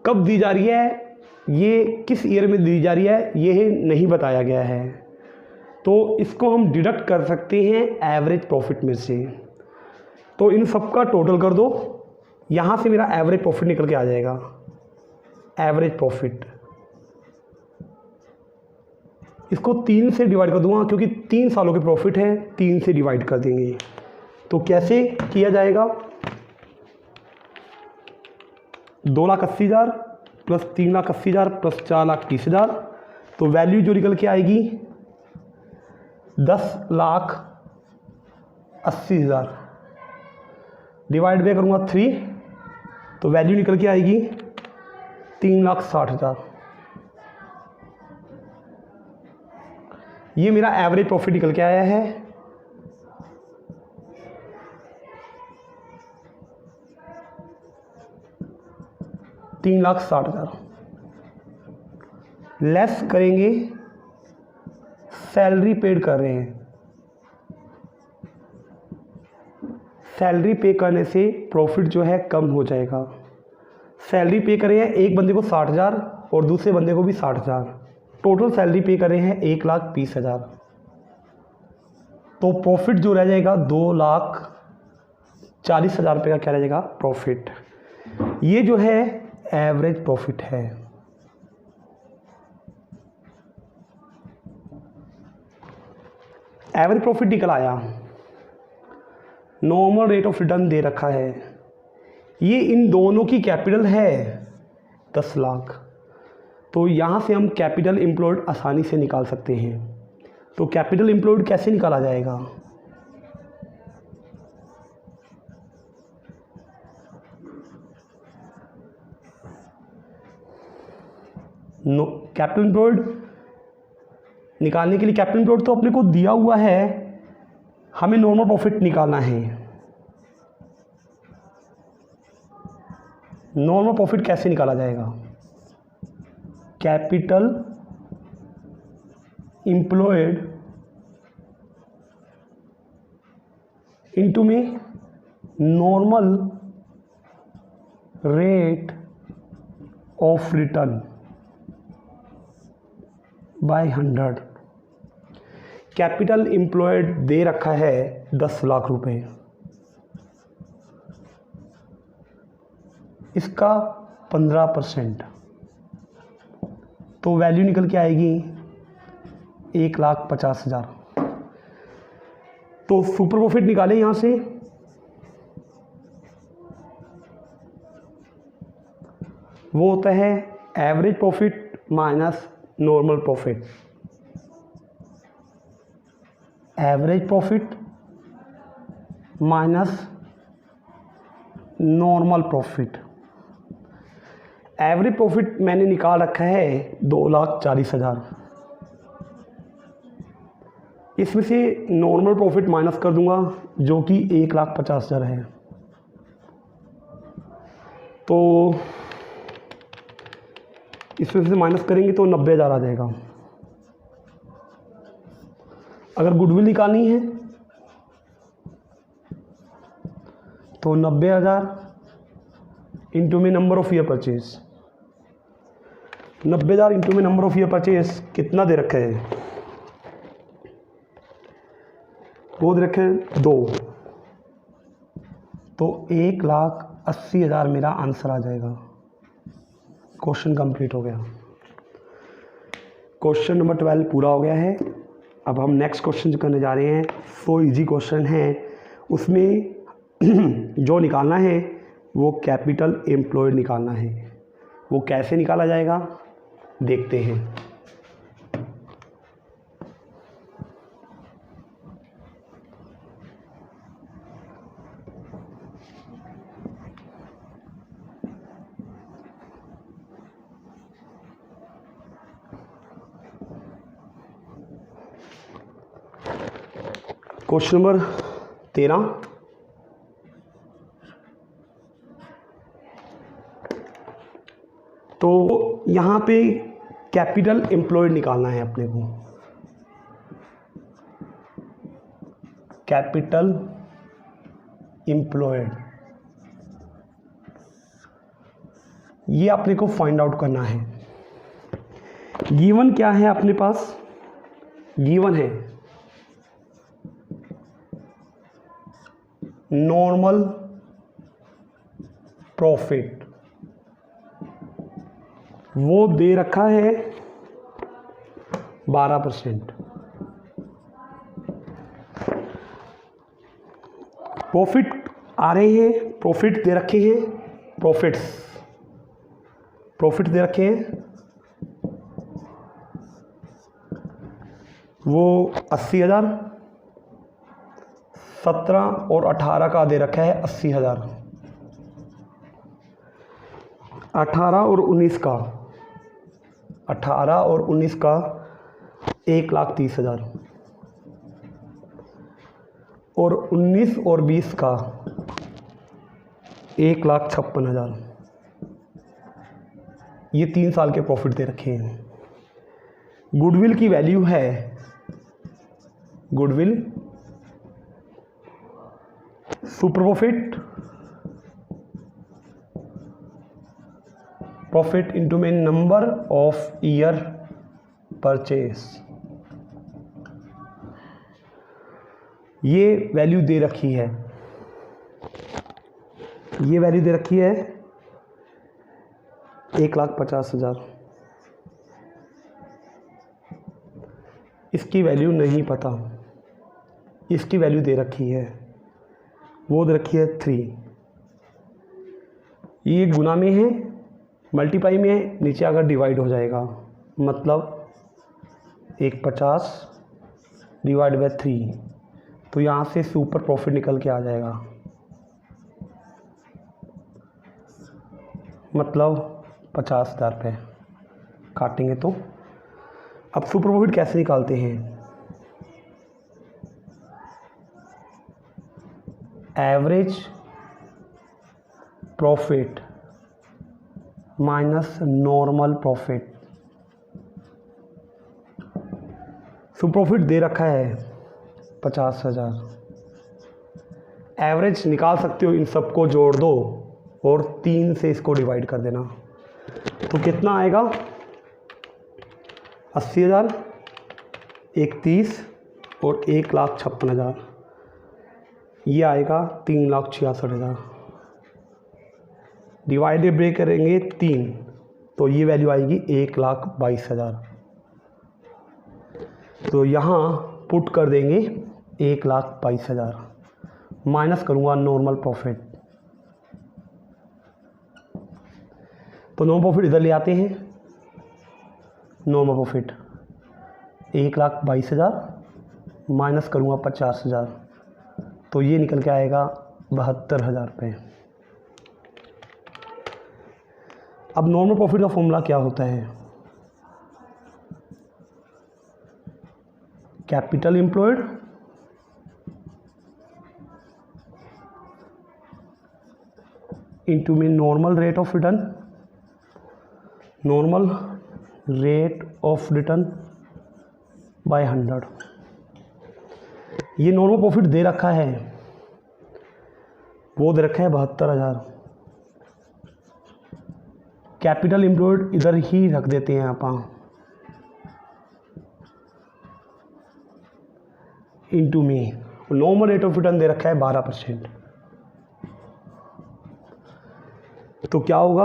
कब दी जा रही है, ये किस ईयर में दी जा रही है, ये नहीं बताया गया है। तो इसको हम डिडक्ट कर सकते हैं एवरेज प्रॉफिट में से। तो इन सब का टोटल कर दो, यहाँ से मेरा एवरेज प्रॉफिट निकल के आ जाएगा। एवरेज प्रॉफिट इसको 3 से डिवाइड कर दूंगा क्योंकि 3 सालों के प्रॉफिट है, 3 से डिवाइड कर देंगे। तो कैसे किया जाएगा, 2,80,000 प्लस 3,80,000 प्लस 4,30,000, तो वैल्यू जो निकल के आएगी 10,80,000 डिवाइड में करूँगा 3, तो वैल्यू निकल के आएगी 3,60,000। ये मेरा एवरेज प्रॉफिट निकल के आया है। $3,60,000 लेस करेंगे, सैलरी पेड कर रहे हैं, सैलरी पे करने से प्रॉफिट जो है कम हो जाएगा। सैलरी पे कर रहे हैं एक बंदे को 60,000 और दूसरे बंदे को भी 60,000, टोटल सैलरी पे कर रहे हैं 1,20,000। तो प्रॉफिट जो रह जाएगा 2,40,000 रुपये का क्या रह जाएगा प्रॉफिट। ये जो है एवरेज प्रॉफिट है। एवरेज प्रॉफिट निकल आया। नॉर्मल रेट ऑफ रिटर्न दे रखा है। ये इन दोनों की कैपिटल है 10 लाख। तो यहाँ से हम कैपिटल एम्प्लॉयड आसानी से निकाल सकते हैं। तो कैपिटल एम्प्लॉयड कैसे निकाला जाएगा, कैपिटल एम्प्लॉयड निकालने के लिए कैपिटल एम्प्लॉयड तो अपने को दिया हुआ है, हमें नॉर्मल प्रॉफिट निकालना है। नॉर्मल प्रॉफिट कैसे निकाला जाएगा, कैपिटल एम्प्लॉयड इनटू में normal rate of return by 100। Capital employed दे रखा है 10 लाख रुपए, इसका 15%, तो वैल्यू निकल के आएगी 1,50,000। तो सुपर प्रॉफिट निकालें यहाँ से। वो होता है average profit minus normal profit. Average profit minus normal profit. Average profit मैंने निकाल रखा है 2,40,000। इसमें से नॉर्मल प्रॉफिट माइनस कर दूंगा जो कि 1,50,000 है। तो इसमें से माइनस करेंगे तो 90,000 आ जाएगा। अगर गुडविल निकालनी है तो 90,000 इंटू में number of year purchase. 90,000 into में नंबर ऑफ ईयर परचेज कितना दे रखे है, वो दे रखे हैं 2। तो 1,80,000 मेरा आंसर आ जाएगा। क्वेश्चन कंप्लीट हो गया। क्वेश्चन नंबर 12 पूरा हो गया है। अब हम नेक्स्ट क्वेश्चन करने जा रहे हैं। सो इजी क्वेश्चन है, उसमें जो निकालना है वो कैपिटल एम्प्लॉयड निकालना है। वो कैसे निकाला जाएगा देखते हैं। क्वेश्चन नंबर 13, तो यहाँ पे कैपिटल एम्प्लॉयड निकालना है अपने को। कैपिटल एम्प्लॉयड ये अपने को फाइंड आउट करना है। गिवन क्या है अपने पास, गिवन है नॉर्मल प्रॉफिट वो दे रखा है 12%। प्रॉफिट आ रहे हैं, प्रॉफिट दे रखे हैं, प्रॉफिट दे रखे हैं वो 80,000, 17 और 18 का दे रखा है 80,000, 18 और 19 का 1,30,000 और 19 और 20 का 1,56,000। ये 3 साल के प्रॉफिट दे रखे हैं। गुडविल की वैल्यू है, गुडविल सुपर प्रॉफिट इनटू में नंबर ऑफ ईयर परचेस, ये वैल्यू दे रखी है, ये वैल्यू दे रखी है 1,50,000। इसकी वैल्यू नहीं पता, इसकी वैल्यू दे रखी है, वो दे रखी है 3। ये गुना में है, मल्टीप्लाई में है, नीचे अगर डिवाइड हो जाएगा, मतलब 150 डिवाइड बाय 3, तो यहाँ से सुपर प्रॉफिट निकल के आ जाएगा, मतलब 50,000 रुपये काटेंगे तो। अब सुपर प्रॉफिट कैसे निकालते हैं? Average profit minus normal profit. Super profit दे रखा है 50,000, एवरेज निकाल सकते हो, इन सबको जोड़ दो और 3 से इसको डिवाइड कर देना, तो कितना आएगा? 80,000, 1,30 और 1,56,000, ये आएगा 3,66,000। डिवाइडेड बाय करेंगे 3, तो ये वैल्यू आएगी 1,22,000। तो यहाँ पुट कर देंगे 1,22,000, माइनस करूँगा नॉर्मल प्रॉफिट, तो नॉर्मल प्रॉफिट इधर ले आते हैं। नॉर्मल प्रॉफिट 1,22,000 माइनस करूँगा 50,000, तो ये निकल के आएगा 72,000 रुपये। अब नॉर्मल प्रॉफिट का फॉर्मूला क्या होता है? कैपिटल एम्प्लॉयड इंटू में normal rate of return, normal rate of return by 100। ये नॉर्मल प्रॉफिट दे रखा है, वो दे रखा है 72,000। कैपिटल एम्प्लॉयड इधर ही रख देते हैं आप, इंटू में नॉर्मल रेट ऑफ रिटर्न दे रखा है 12%। तो क्या होगा?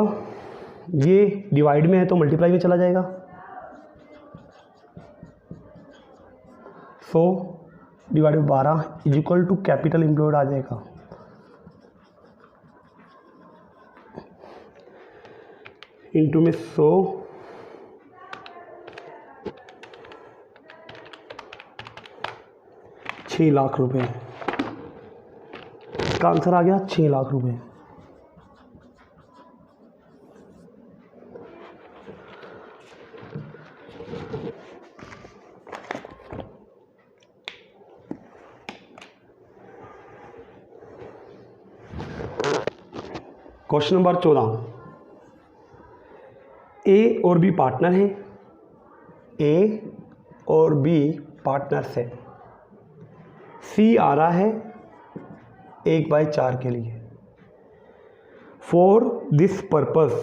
ये डिवाइड में है तो मल्टीप्लाई में चला जाएगा, 100 divide by 12 is equal to capital employed आ जाएगा, इंटू में 100 6 लाख रुपए। इसका आंसर आ गया 6 लाख रुपए। क्वेश्चन नंबर 14, ए और बी पार्टनर हैं, ए और बी पार्टनर्स हैं, सी आ रहा है 1/4 के लिए। For this purpose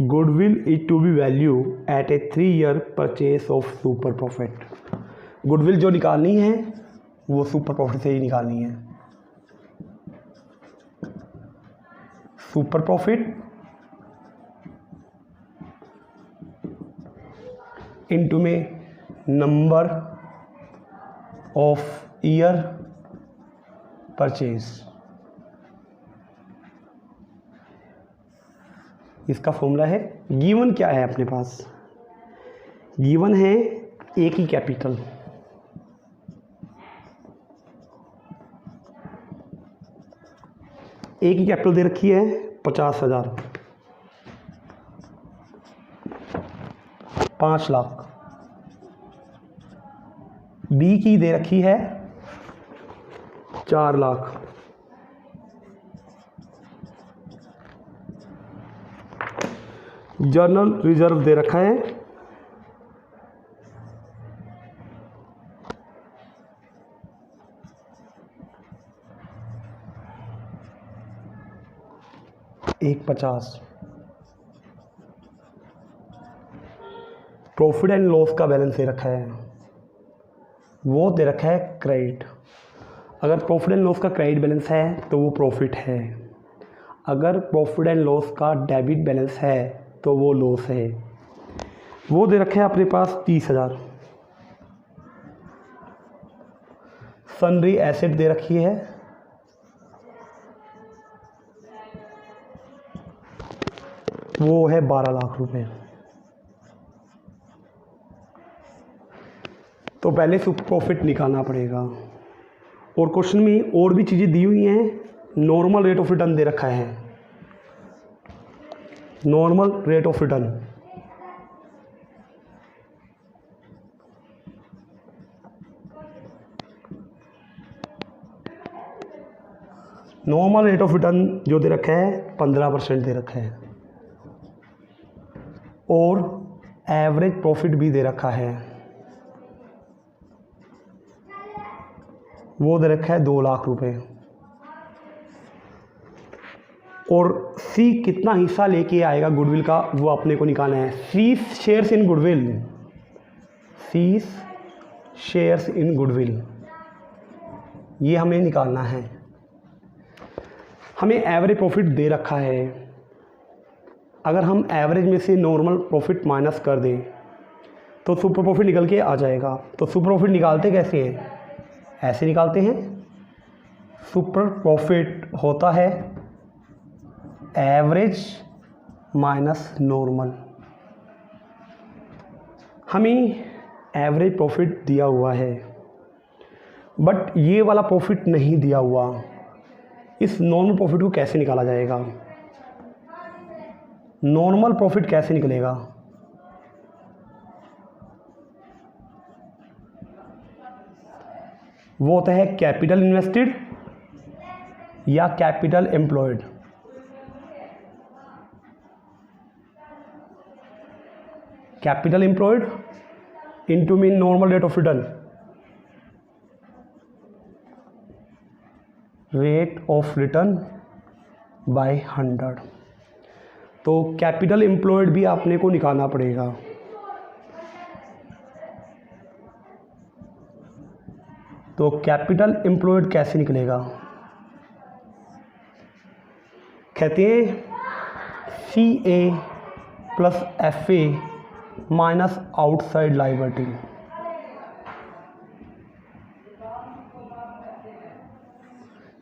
goodwill is to be value at a 3 year purchase of super profit. Goodwill जो निकालनी है वो सुपर प्रॉफिट से ही निकालनी है। सुपर प्रॉफिट इनटू में नंबर ऑफ ईयर परचेज। इसका फॉर्मूला है, गिवन क्या है अपने पास, गिवन है ए की कैपिटल, ए की कैपिटल दे रखी है 50,000, 5 लाख। बी की दे रखी है 4 लाख। जर्नल रिजर्व दे रखा है 150। प्रॉफिट एंड लॉस का बैलेंस दे रखा है, वो दे रखा है क्रेडिट। अगर प्रॉफिट एंड लॉस का क्रेडिट बैलेंस है तो वो प्रॉफिट है, अगर प्रॉफिट एंड लॉस का डेबिट बैलेंस है तो वो लॉस है। वो दे रखा है अपने पास 30,000। सन्ड्री एसेट दे रखी है वो है 12 लाख रुपए। तो पहले सुपर प्रॉफिट निकालना पड़ेगा। और क्वेश्चन में और भी चीज़ें दी हुई हैं। नॉर्मल रेट ऑफ रिटर्न दे रखा है, normal rate of return, normal rate of return जो दे रखा है 15% दे रखा है। और एवरेज प्रॉफिट भी दे रखा है, वो दे रखा है 2 लाख रुपए। और सी कितना हिस्सा लेके आएगा गुडविल का वो अपने को निकालना है। C shares in goodwill, C shares in goodwill, ये हमें निकालना है। हमें एवरेज प्रॉफिट दे रखा है, अगर हम एवरेज में से नॉर्मल प्रॉफिट माइनस कर दें तो सुपर प्रॉफिट निकल के आ जाएगा। तो सुपर प्रॉफिट निकालते कैसे हैं, ऐसे निकालते हैं। सुपर प्रॉफिट होता है एवरेज माइनस नॉर्मल। हमें एवरेज प्रॉफिट दिया हुआ है बट ये वाला प्रॉफिट नहीं दिया हुआ। इस नॉर्मल प्रॉफिट को कैसे निकाला जाएगा, नॉर्मल प्रॉफिट कैसे निकलेगा, वो होता है कैपिटल इन्वेस्टेड या capital employed. Capital employed into mean normal rate of return, rate of return by 100। तो कैपिटल एम्प्लॉयड भी आपने को निकालना पड़ेगा। तो कैपिटल एम्प्लॉयड कैसे निकलेगा, कहते हैं CA plus FA minus outside liability.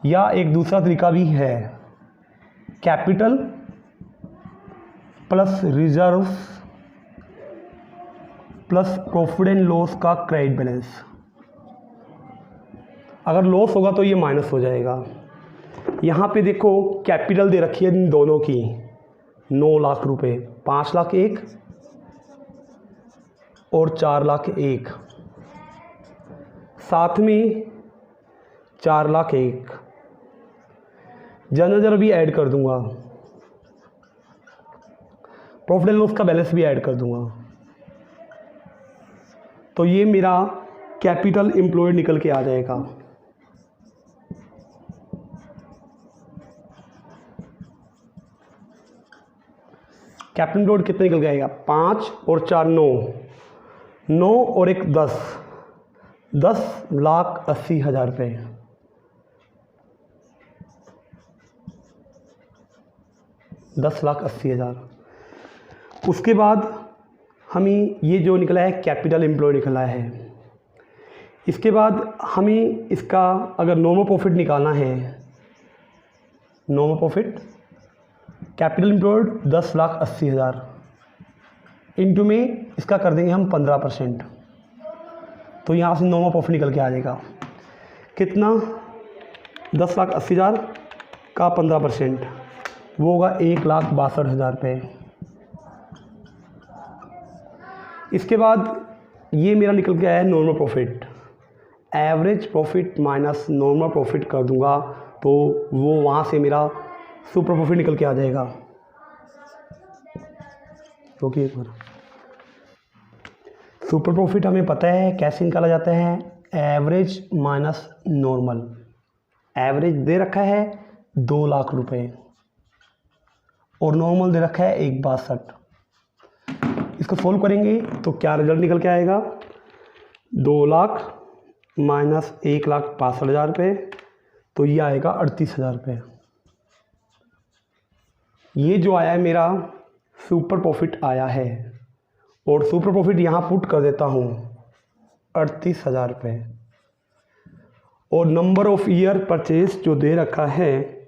या एक दूसरा तरीका भी है, capital plus reserve plus profit and loss का क्रेडिट बैलेंस। अगर लॉस होगा तो ये माइनस हो जाएगा। यहाँ पे देखो कैपिटल दे रखी है इन दोनों की 9 लाख रुपए, 5 लाख एक और 4 लाख एक, साथ में 4 लाख एक। जनरल भी ऐड कर दूंगा, प्रॉफिट एंड लॉस का बैलेंस भी ऐड कर दूंगा। तो ये मेरा कैपिटल एम्प्लॉयड निकल के आ जाएगा। कैपिटल एम्प्लॉयड कितना निकल के आएगा, 5 और 4 9, 9 और 1 10, 10,80,000 रुपये। 10,80,000। उसके बाद हमें ये जो निकला है कैपिटल एम्प्लॉय निकला है। इसके बाद हमें इसका अगर नॉर्मल प्रॉफिट निकालना है, normal profit capital employed 10,80,000 into में इसका कर देंगे हम 15%, तो यहाँ से नॉर्मल प्रॉफिट निकल के आ जाएगा कितना, 10,80,000 का 15% वो होगा 1,62,000 रुपये। इसके बाद ये मेरा निकल के आया है normal profit, average profit minus normal profit कर दूंगा तो वो वहाँ से मेरा सुपर प्रॉफिट निकल के आ जाएगा। ओके, एक बार सुपर प्रॉफिट हमें पता है कैसे निकाला जाता है, एवरेज माइनस नॉर्मल। एवरेज दे रखा है 2 लाख रुपए और नॉर्मल दे रखा है 1,62। इसको सोल्व करेंगे तो क्या रिजल्ट निकल के आएगा, 2 लाख माइनस 1,62,000 रुपये, तो ये आएगा 38,000 रुपये। ये जो आया है मेरा सुपर प्रॉफिट आया है, और सुपर प्रॉफिट यहाँ पुट कर देता हूँ 38,000 रुपये। और नंबर ऑफ ईयर परचेज जो दे रखा है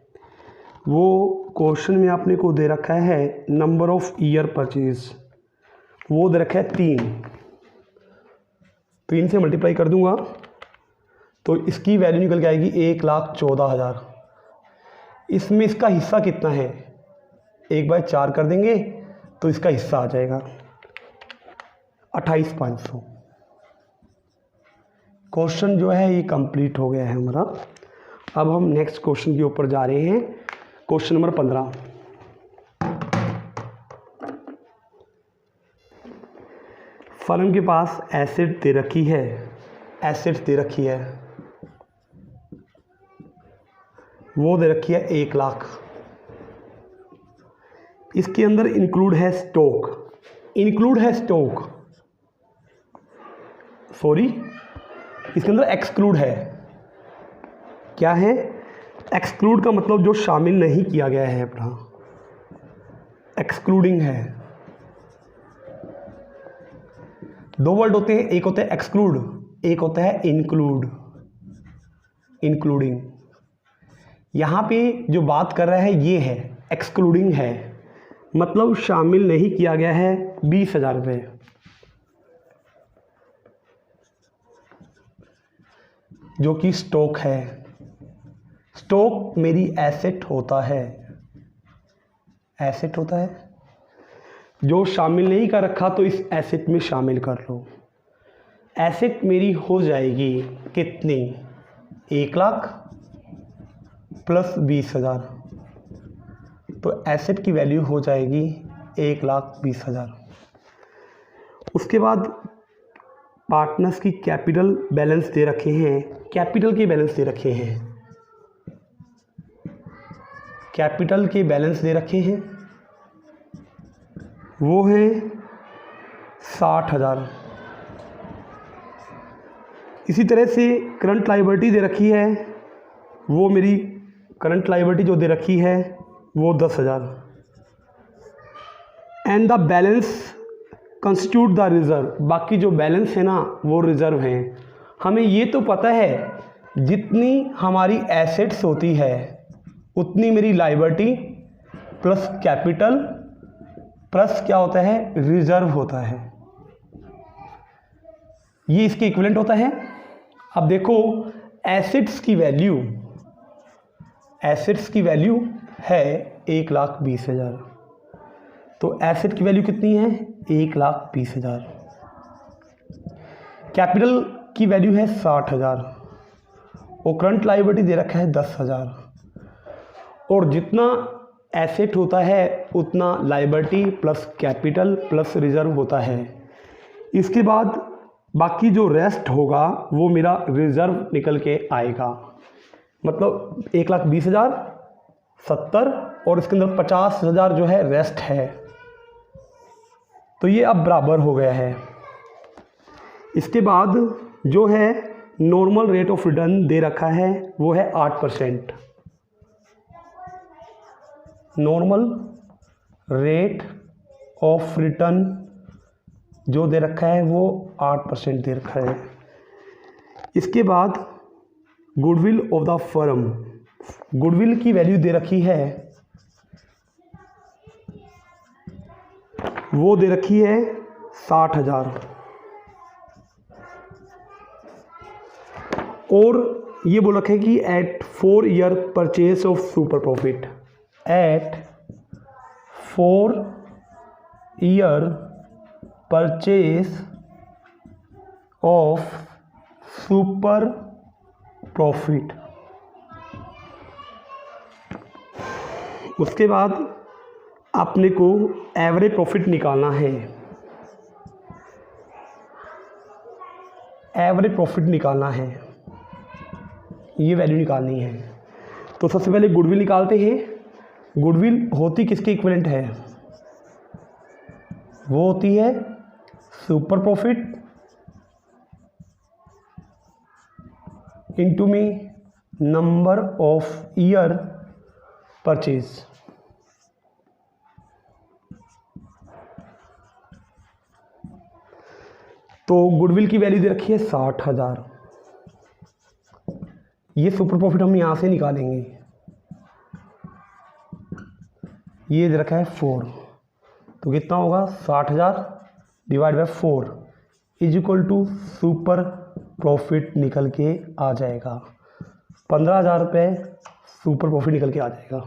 वो क्वेश्चन में आपने को दे रखा है नंबर ऑफ ईयर परचेज, वो दे रखा है 3 से मल्टीप्लाई कर दूंगा तो इसकी वैल्यू निकल के आएगी 1,14,000। इसमें इसका हिस्सा कितना है, 1/4 कर देंगे तो इसका हिस्सा आ जाएगा 28,500। क्वेश्चन जो है ये कंप्लीट हो गया है हमारा। अब हम नेक्स्ट क्वेश्चन के ऊपर जा रहे हैं, क्वेश्चन नंबर 15। फर्म के पास एसेट दे रखी है, एसेट दे रखी है, वो दे रखी है 1 लाख। इसके अंदर इंक्लूड है स्टॉक, इंक्लूड है स्टॉक, सॉरी इसके अंदर एक्सक्लूड है। क्या है, एक्सक्लूड का मतलब जो शामिल नहीं किया गया है अपना, एक्सक्लूडिंग है। 2 वर्ड होते हैं, एक होता है एक्सक्लूड, एक होता है इंक्लूड, इंक्लूडिंग। यहाँ पे जो बात कर रहा है ये है एक्सक्लूडिंग है, मतलब शामिल नहीं किया गया है 20,000 रुपये। जो कि स्टॉक है। स्टॉक मेरी एसेट होता है, एसेट होता है। जो शामिल नहीं कर रखा तो इस एसेट में शामिल कर लो। एसेट मेरी हो जाएगी कितनी, 1 लाख प्लस 20,000, तो एसेट की वैल्यू हो जाएगी 1,20,000। उसके बाद पार्टनर्स की कैपिटल बैलेंस दे रखे हैं, कैपिटल के बैलेंस दे रखे हैं, कैपिटल के बैलेंस दे रखे हैं, वो है 60,000। इसी तरह से करंट लायबिलिटी दे रखी है, वो मेरी करंट लायबिलिटी जो दे रखी है वो 10,000। And the balance constitute the reserve, बाकी जो बैलेंस है ना वो रिज़र्व हैं। हमें ये तो पता है जितनी हमारी एसेट्स होती है उतनी मेरी लायबिलिटी प्लस कैपिटल प्लस क्या होता है, रिज़र्व होता है। ये इसके इक्विवेलेंट होता है। अब देखो एसेट्स की वैल्यू, एसेट्स की वैल्यू है 1,20,000, तो एसेट की वैल्यू कितनी है 1,20,000। कैपिटल की वैल्यू है 60,000 और करंट लायबिलिटी दे रखा है 10,000। और जितना एसेट होता है उतना liability plus capital plus reserve होता है। इसके बाद बाकी जो रेस्ट होगा वो मेरा रिजर्व निकल के आएगा, मतलब 1,20,000 70 और इसके अंदर 50,000 जो है रेस्ट है, तो ये अब बराबर हो गया है। इसके बाद जो है नॉर्मल रेट ऑफ रिटर्न दे रखा है वो है 8%। नॉर्मल रेट ऑफ रिटर्न जो दे रखा है वो 8% दे रखा है। इसके बाद goodwill of the firm, goodwill की वैल्यू दे रखी है, वो दे रखी है 60,000। और ये बोल रखा है कि at 4 year purchase of super profit, at 4 year purchase of super profit. उसके बाद अपने को एवरेज प्रॉफिट निकालना है, एवरेज प्रॉफिट निकालना है, ये वैल्यू निकालनी है। तो सबसे पहले गुडविल निकालते हैं। गुडविल होती किसके इक्विवेलेंट है? वो होती है सुपर प्रॉफिट इनटू में नंबर ऑफ ईयर परचेज। तो गुडविल की वैल्यू दे रखी है 60,000। ये सुपर प्रॉफिट हम यहाँ से निकालेंगे, ये दे रखा है 4, तो कितना होगा 60,000 divide by 4 is equal to super profit निकल के आ जाएगा 15,000 रुपये सुपर प्रॉफिट निकल के आ जाएगा।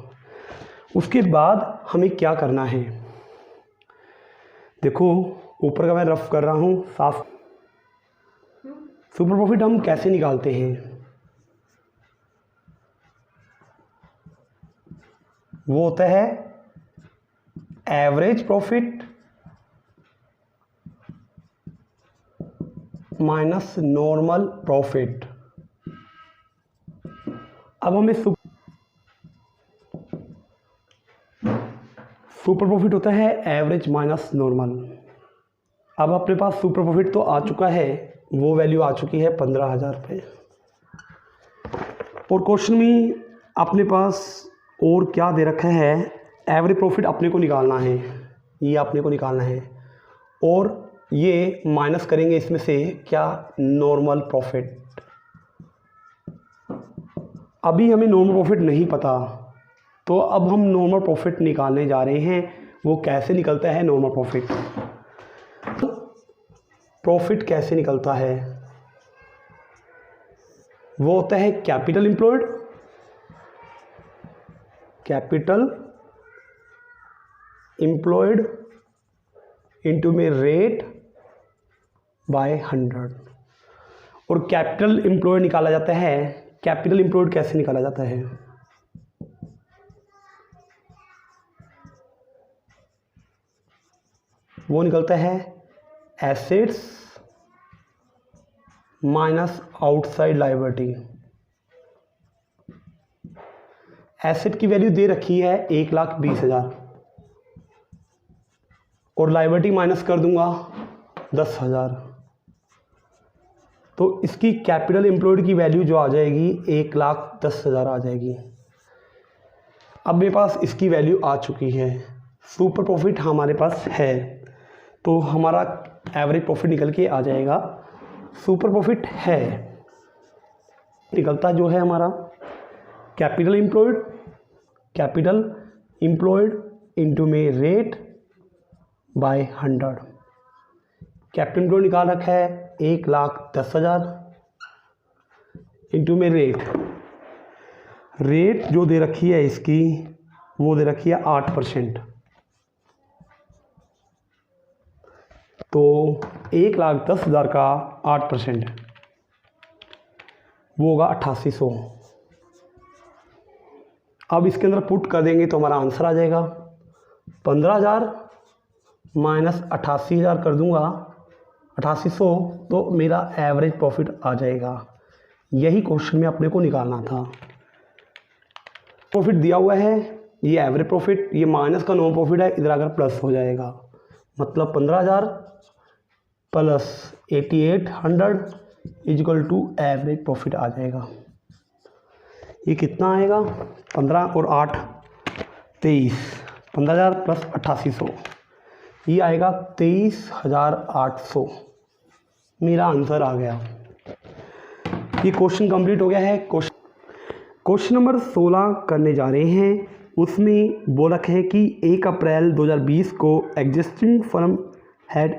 उसके बाद हमें क्या करना है, देखो ऊपर का मैं रफ कर रहा हूँ साफ। सुपर प्रॉफिट हम कैसे निकालते हैं, वो होता है average profit minus normal profit. अब हमें सुपर प्रॉफिट होता है एवरेज माइनस नॉर्मल। अब अपने पास सुपर प्रॉफिट तो आ चुका है, वो वैल्यू आ चुकी है 15,000 रुपये। और क्वेश्चन में अपने पास और क्या दे रखा है, एवरेज प्रॉफिट अपने को निकालना है, ये अपने को निकालना है, और ये माइनस करेंगे इसमें से क्या, नॉर्मल प्रॉफिट। अभी हमें नॉर्मल प्रॉफिट नहीं पता, तो अब हम नॉर्मल प्रॉफिट निकालने जा रहे हैं। वो कैसे निकलता है नॉर्मल प्रॉफिट, प्रॉफिट कैसे निकलता है, वो होता है capital employed, capital employed into में रेट बाय 100। और कैपिटल एम्प्लॉयड निकाला जाता है, कैपिटल एम्प्लॉयड कैसे निकाला जाता है, वो निकलता है assets minus outside liability. Asset की वैल्यू दे रखी है 1,20,000 और लायबिलिटी माइनस कर दूंगा 10,000, तो इसकी कैपिटल एम्प्लॉयड की वैल्यू जो आ जाएगी 1,10,000 आ जाएगी। अब मेरे पास इसकी वैल्यू आ चुकी है, सुपर प्रॉफिट हमारे पास है, तो हमारा एवरेज प्रॉफिट निकल के आ जाएगा। सुपर प्रॉफिट है निकलता जो है हमारा कैपिटल एम्प्लॉयड इनटू में रेट बाय 100। कैपिटल एम्प्लॉयड निकाल रखा है 1,10,000 इनटू में रेट जो दे रखी है इसकी, वो दे रखी है 8%। तो 1,10,000 का 8% वो होगा 8800। अब इसके अंदर पुट कर देंगे तो हमारा आंसर आ जाएगा 15,000 माइनस 88,000 कर दूंगा 8800, तो मेरा एवरेज प्रॉफिट आ जाएगा। यही क्वेश्चन में अपने को निकालना था। प्रॉफिट दिया हुआ है, ये एवरेज प्रॉफिट, ये माइनस का नॉन प्रॉफिट है, इधर अगर प्लस हो जाएगा, मतलब 15,000 plus 8800 equal to average profit आ जाएगा। ये कितना आएगा, 15 और 8 23, 15,000 प्लस 8800, ये आएगा 23,800। मेरा आंसर आ गया। ये क्वेश्चन कंप्लीट हो गया है। क्वेश्चन नंबर 16 करने जा रहे हैं। उसमें बोल रखे हैं कि 1 अप्रैल 2020 को एग्जिस्टिंग फर्म हैड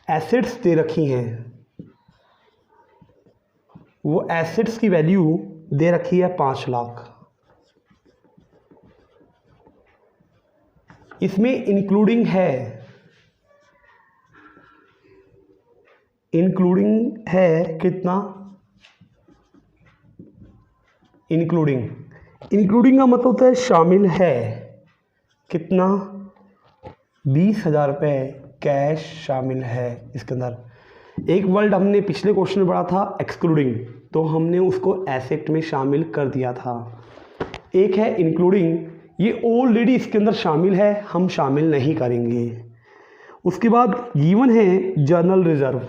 एसेट्स दे रखी हैं। वो एसेट्स की वैल्यू दे रखी है 5 लाख। इसमें इंक्लूडिंग है कितना? इंक्लूडिंग का मतलब होता है शामिल है कितना? 20,000 रुपये कैश शामिल है इसके अंदर। एक वर्ड हमने पिछले क्वेश्चन में पढ़ा था एक्सक्लूडिंग, तो हमने उसको एसेट में शामिल कर दिया था। एक है इंक्लूडिंग, ये ऑलरेडी इसके अंदर शामिल है, हम शामिल नहीं करेंगे। उसके बाद गिवन है जर्नल रिजर्व,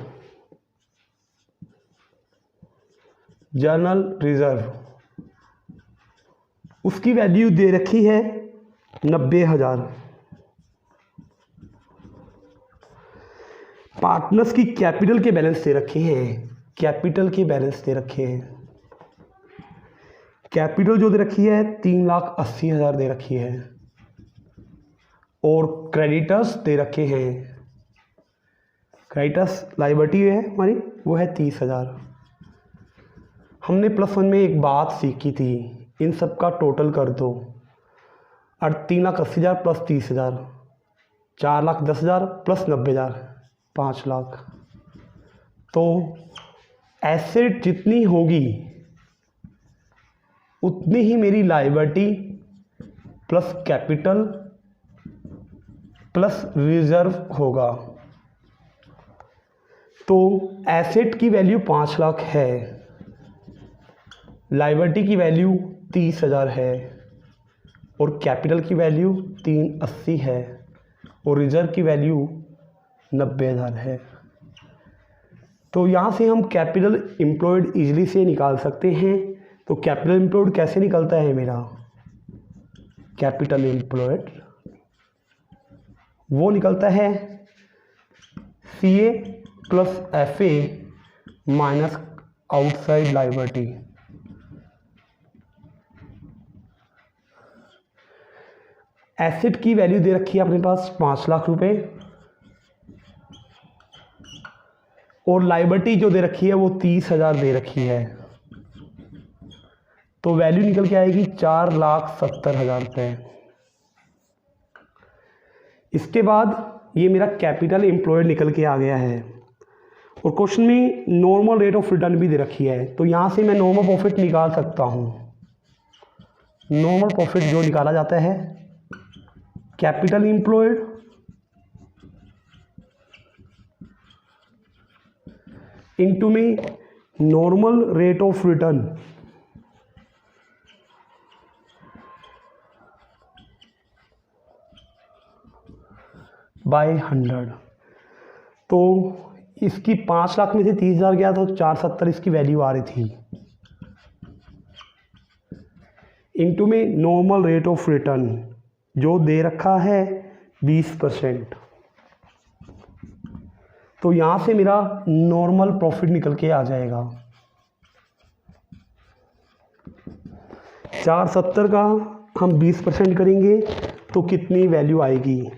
उसकी वैल्यू दे रखी है 90,000। पार्टनर्स की कैपिटल के बैलेंस दे रखे हैं, कैपिटल जो दे रखी है 3,80,000 दे रखी है। और क्रेडिटर्स दे रखे हैं, क्रेडिटर्स लायबिलिटी है हमारी, वो है 30,000। हमने +1 में एक बात सीखी थी, इन सब का टोटल कर दो। और 3,80,000 प्लस 30,000, 4,10,000 प्लस 90,000, 5 लाख। तो एसेट जितनी होगी उतनी ही मेरी liability plus capital plus reserve होगा। तो एसेट की वैल्यू 5 लाख है, लायबिलिटी की वैल्यू 30,000 है, और कैपिटल की वैल्यू 380 है, और रिजर्व की वैल्यू 90,000 है। तो यहाँ से हम कैपिटल एम्प्लॉयड इजीली से निकाल सकते हैं। तो कैपिटल एम्प्लॉयड कैसे निकलता है मेरा? कैपिटल एम्प्लॉयड वो निकलता है CA plus FA minus outside liability. Asset की वैल्यू दे रखी है अपने पास 5 लाख रुपए, और लायबिलिटी जो दे रखी है वो 30,000 दे रखी है। तो वैल्यू निकल के आएगी 4,70,000 रुपये। इसके बाद ये मेरा कैपिटल एम्प्लॉयड निकल के आ गया है। और क्वेश्चन में नॉर्मल रेट ऑफ रिटर्न भी दे रखी है, तो यहाँ से मैं नॉर्मल प्रॉफिट निकाल सकता हूँ। नॉर्मल प्रॉफिट जो निकाला जाता है कैपिटल एम्प्लॉयड इनटू में normal rate of return by 100। तो इसकी 5 लाख में से 30,000 गया तो 470 इसकी वैल्यू आ रही थी, इनटू में नॉर्मल रेट ऑफ रिटर्न जो दे रखा है 20%। तो यहाँ से मेरा नॉर्मल प्रॉफिट निकल के आ जाएगा। 470 का हम 20% करेंगे तो कितनी वैल्यू आएगी?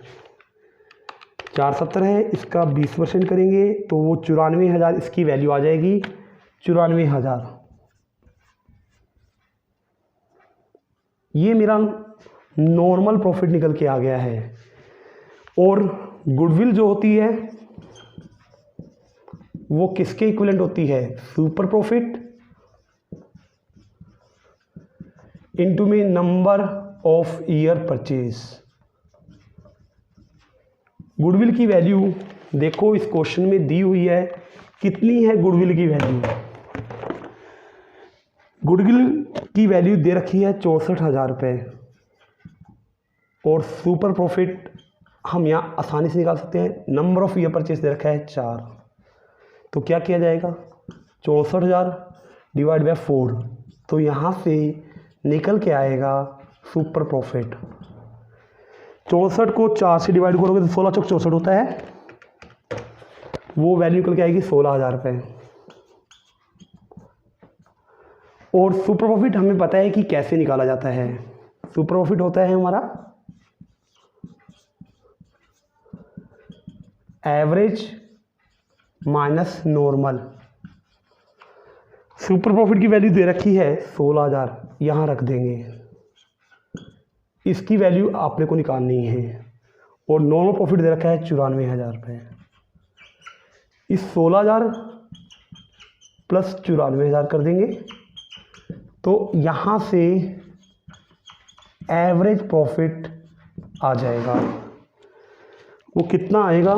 470 है, इसका 20% करेंगे तो वो 94,000 इसकी वैल्यू आ जाएगी। 94,000 ये मेरा नॉर्मल प्रॉफिट निकल के आ गया है। और गुडविल जो होती है वो किसके इक्विवेलेंट होती है? सुपर प्रॉफिट इनटू में number of year purchase. Goodwill की वैल्यू देखो इस क्वेश्चन में दी हुई है, कितनी है गुडविल की वैल्यू? गुडविल की वैल्यू दे रखी है 64,000 रुपये, और सुपर प्रॉफिट हम यहाँ आसानी से निकाल सकते हैं। नंबर ऑफ ईयर परचेज दे रखा है 4, तो क्या किया जाएगा? 64,000 डिवाइड बाय 4, तो यहाँ से निकल के आएगा सुपर प्रॉफिट 64 को 4 से डिवाइड करोगे तो 16 चौक 64 होता है, वो वैल्यू निकल के आएगी 16,000 रुपये। और सुपर प्रॉफिट हमें पता है कि कैसे निकाला जाता है। सुपर प्रॉफिट होता है हमारा average minus normal. Super profit की वैल्यू दे रखी है 16,000, यहाँ रख देंगे, इसकी वैल्यू आपने को निकालनी है। और नॉर्मल प्रॉफिट दे रखा है 94,000 रुपये। इस 16,000 प्लस 94,000 कर देंगे तो यहाँ से एवरेज प्रॉफिट आ जाएगा। वो कितना आएगा?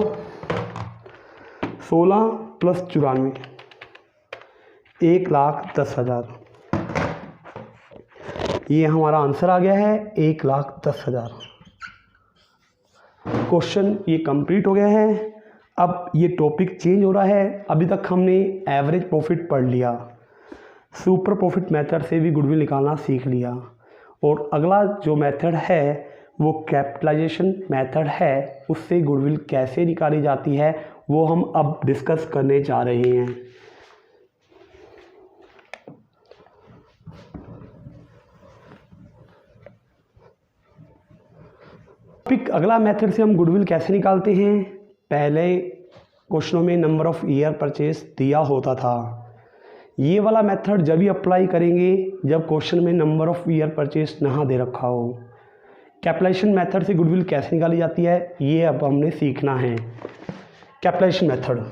16 प्लस 94, 1,10,000। ये हमारा आंसर आ गया है 1,10,000। क्वेश्चन ये कंप्लीट हो गया है। अब ये टॉपिक चेंज हो रहा है। अभी तक हमने एवरेज प्रॉफिट पढ़ लिया, सुपर प्रॉफिट मेथड से भी गुडविल निकालना सीख लिया, और अगला जो मेथड है वो कैपिटलाइजेशन मेथड है। उससे गुडविल कैसे निकाली जाती है वो हम अब डिस्कस करने जा रहे हैं। अगला मेथड से हम गुडविल कैसे निकालते हैं। पहले क्वेश्चनों में नंबर ऑफ ईयर परचेज दिया होता था। ये वाला मेथड जब भी अप्लाई करेंगे जब क्वेश्चन में नंबर ऑफ ईयर परचेज ना दे रखा हो। कैपिटलाइजेशन मेथड से गुडविल कैसे निकाली जाती है ये अब हमने सीखना है। कैपिटलाइजेशन मेथड,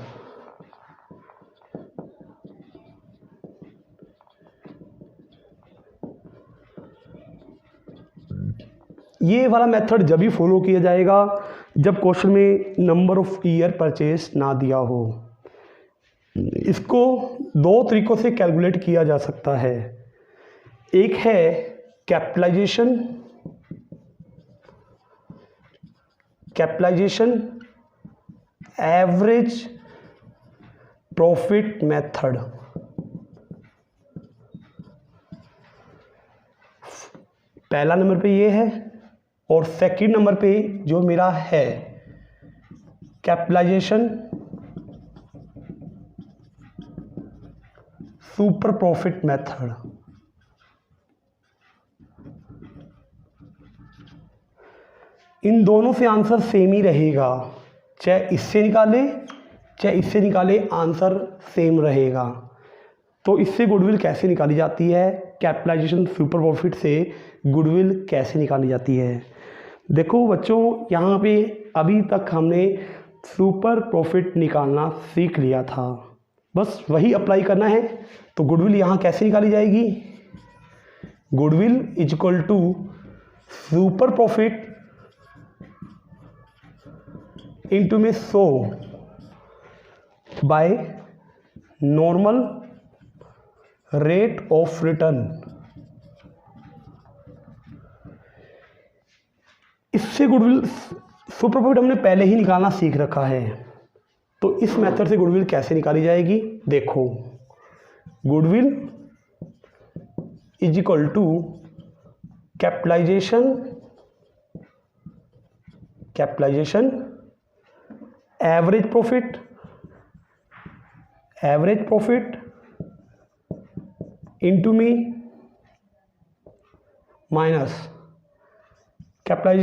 ये वाला मेथड जब भी फॉलो किया जाएगा जब क्वेश्चन में नंबर ऑफ ईयर परचेज ना दिया हो। इसको दो तरीक़ों से कैलकुलेट किया जा सकता है। एक है कैपिटलाइजेशन एवरेज प्रॉफिट मेथड। पहला नंबर पे ये है, और सेकंड नंबर पे जो मेरा है कैपिटलाइजेशन सुपर प्रॉफिट मेथड। इन दोनों से आंसर सेम ही रहेगा, चाहे इससे निकाले चाहे इससे निकाले आंसर सेम रहेगा। तो इससे गुडविल कैसे निकाली जाती है, कैपिटलाइजेशन सुपर प्रॉफिट से गुडविल कैसे निकाली जाती है। देखो बच्चों, यहाँ पे अभी तक हमने सुपर प्रॉफिट निकालना सीख लिया था, बस वही अप्लाई करना है। तो गुडविल यहाँ कैसे निकाली जाएगी? Goodwill is equal to super profit into में 100 by normal rate of return. इससे गुडविल सुपर प्रॉफिट हमने पहले ही निकालना सीख रखा है। तो इस मेथड से गुडविल कैसे निकाली जाएगी? देखो, goodwill is equal to capitalisation average profit into में माइनस कैपिटल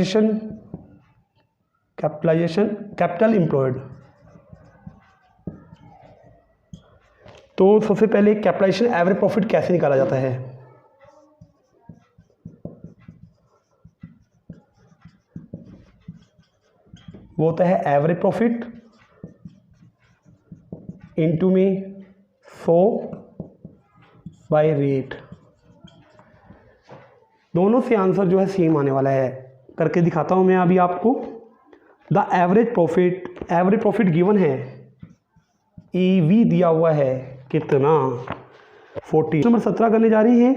एम्प्लॉयड। तो सबसे पहले कैपिटलाइजेशन एवरेज प्रॉफिट कैसे निकाला जाता है? वो होता है एवरेज प्रॉफिट इंटू में 100 बाय रेट। दोनों से आंसर जो है सेम आने वाला है। करके दिखाता हूं मैं अभी आपको। द एवरेज प्रॉफिट गिवन है, ईवी दिया हुआ है कितना 40। नंबर 17 करने जा रही है।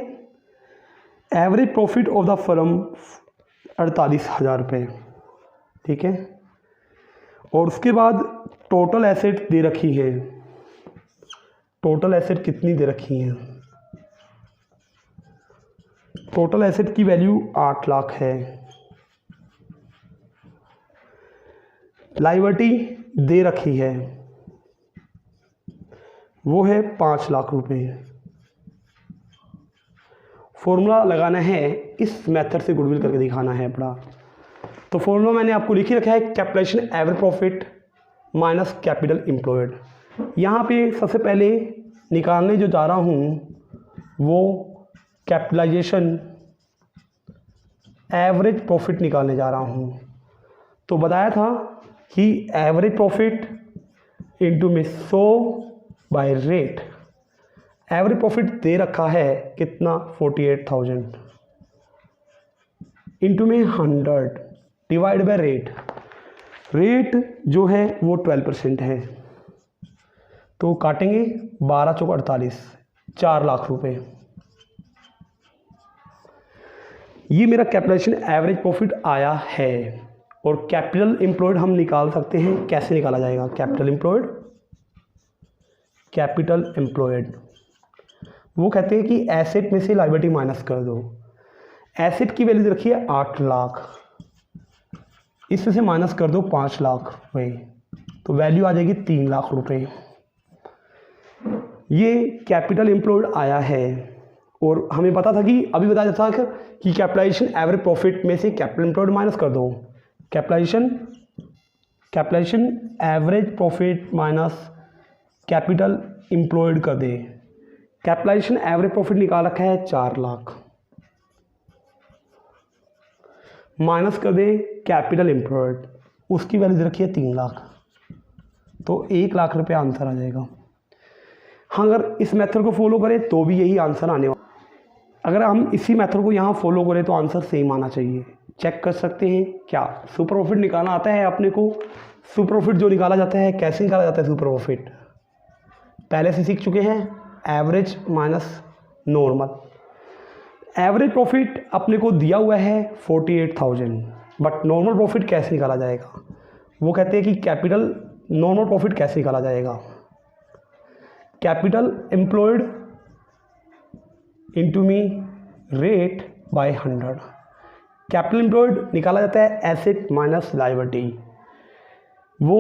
Average profit of the firm 48,000 रुपये, ठीक है। और उसके बाद टोटल एसेट दे रखी है। टोटल एसेट कितनी दे रखी है? टोटल एसेट की वैल्यू 8 लाख है। लायबिलिटी दे रखी है वो है 5 लाख रुपए। फॉर्मूला लगाना है, इस मेथड से गुडविल करके दिखाना है अपना। तो फॉर्मूला मैंने आपको लिख ही रखा है, capitalisation average profit minus capital employed. यहाँ पे सबसे पहले निकालने जो जा रहा हूँ वो कैपिटलाइजेशन एवरेज प्रॉफिट निकालने जा रहा हूँ। तो बताया था कि एवरेज प्रॉफिट इंटू में 100 बाय रेट। एवरेज प्रॉफिट दे रखा है कितना 48,000 इंटू में 100 डिवाइड बाय रेट। रेट जो है वो 12% है, तो काटेंगे 12 चौक 48, 4 लाख रुपए। ये मेरा कैपिटलाइजेशन एवरेज प्रॉफिट आया है। और कैपिटल एम्प्लॉयड हम निकाल सकते हैं, कैसे निकाला जाएगा कैपिटल एम्प्लॉयड? कैपिटल एम्प्लॉयड वो कहते हैं कि एसेट में से लायबिलिटी माइनस कर दो। एसेट की वैल्यू रखी है 8 लाख, इसमें से माइनस कर दो 5 लाख रुपए, तो वैल्यू आ जाएगी 3 लाख रुपए। ये कैपिटल एम्प्लॉयड आया है। और हमें पता था कि अभी बताया था कि कैपिटलाइजेशन एवरेज प्रॉफिट में से कैपिटल एम्प्लॉयड माइनस कर दो। Capitalisation average profit minus capital employed कर दे। कैपिटलाइजेशन एवरेज प्रॉफिट निकाल रखा है 4 लाख, माइनस कर दे कैपिटल एम्प्लॉयड, उसकी वैल्यू दे रखी है 3 लाख, तो 1 लाख रुपये आंसर आ जाएगा। हाँ, अगर इस मेथड को फॉलो करें तो भी यही आंसर आने वाला। अगर हम इसी मेथड को यहाँ फॉलो करें तो आंसर सेम आना चाहिए। चेक कर सकते हैं क्या सुपर प्रॉफिट निकालना आता है अपने को? सुपर प्रॉफिट जो निकाला जाता है, कैसे निकाला जाता है सुपर प्रॉफिट पहले से सीख चुके हैं, average minus normal. Average profit अपने को दिया हुआ है 48,000, बट नॉर्मल प्रॉफिट कैसे निकाला जाएगा? वो कहते हैं कि कैपिटल नॉर्मल प्रॉफिट कैसे निकाला जाएगा? Capital employed into me rate by 100। Capital employed निकाला जाता है एसेट माइनस लायबिलिटी, वो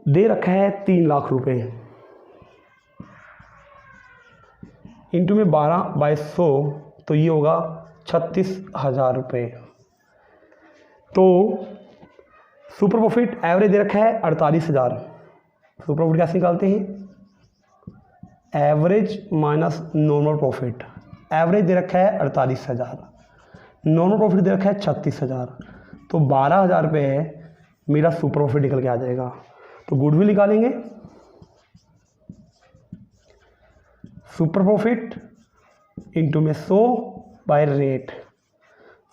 दे रखा है 3 लाख रुपए, इंटू में 12 बाय 100, तो ये होगा 36,000 रुपये। तो सुपर प्रॉफिट एवरेज दे रखा है 48,000। सुपर प्रॉफिट कैसे निकालते हैं? Average minus normal profit. Average दे रखा है 48,000, नॉर्मल प्रॉफिट दे रखा है 36,000, तो 12,000 रुपये मेरा सुपर प्रॉफिट निकल के आ जाएगा। तो गुडविल निकालेंगे, सुपर प्रॉफिट इंटू में 100 बाय रेट।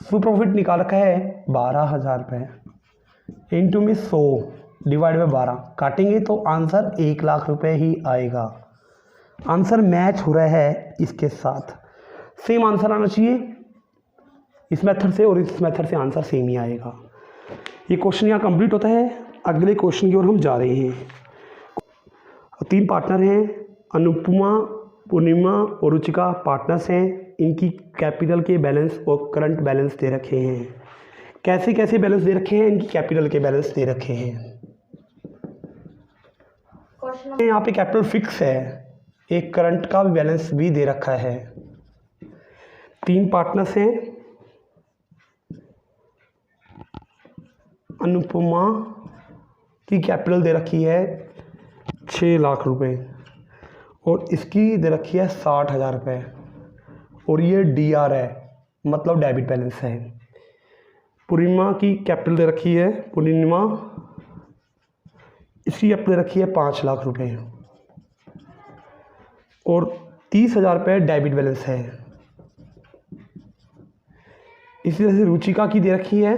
सुपर प्रॉफिट निकाल रखा है 12,000 रुपये इंटू में 100 डिवाइड बाय 12, काटेंगे तो आंसर 1 लाख रुपये ही आएगा। आंसर मैच हो रहा है इसके साथ, सेम आंसर आना चाहिए इस मेथड से, और इस मेथड से आंसर सेम ही आएगा। ये क्वेश्चन यहाँ कंप्लीट होता है। अगले क्वेश्चन की ओर हम जा रहे हैं। 3 पार्टनर हैं, अनुपमा, पूर्णिमा और रुचिका पार्टनर्स हैं। इनकी कैपिटल के बैलेंस और करंट बैलेंस दे रखे हैं। कैसे कैसे बैलेंस दे रखे हैं? इनकी कैपिटल के बैलेंस दे रखे हैं। यहाँ पे कैपिटल फिक्स है, एक करंट का भी बैलेंस भी दे रखा है। 3 पार्टनर्स हैं, अनुपमा की कैपिटल दे रखी है 6 लाख रुपए और इसकी दे रखी है 60,000 रुपये, और ये DR है, मतलब डेबिट बैलेंस है। पूर्णिमा की कैपिटल दे रखी है, पूर्णिमा इसकी कैपिटल दे रखी है 5 लाख रुपए और 30,000 रुपये डेबिट बैलेंस है। इसी तरह से रुचिका की दे रखी है,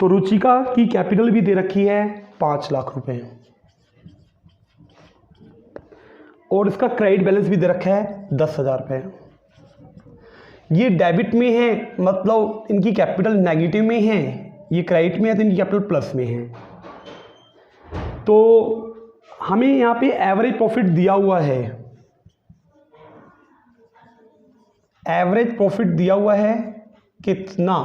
तो रुचिका की कैपिटल भी दे रखी है 5 लाख रुपए और इसका क्रेडिट बैलेंस भी दे रखा है 10,000 रुपये। ये डेबिट में है, मतलब इनकी कैपिटल नेगेटिव में है, ये क्रेडिट में है तो इनकी कैपिटल प्लस में है। तो हमें यहाँ पे एवरेज प्रॉफिट दिया हुआ है, एवरेज प्रॉफिट दिया हुआ है कितना?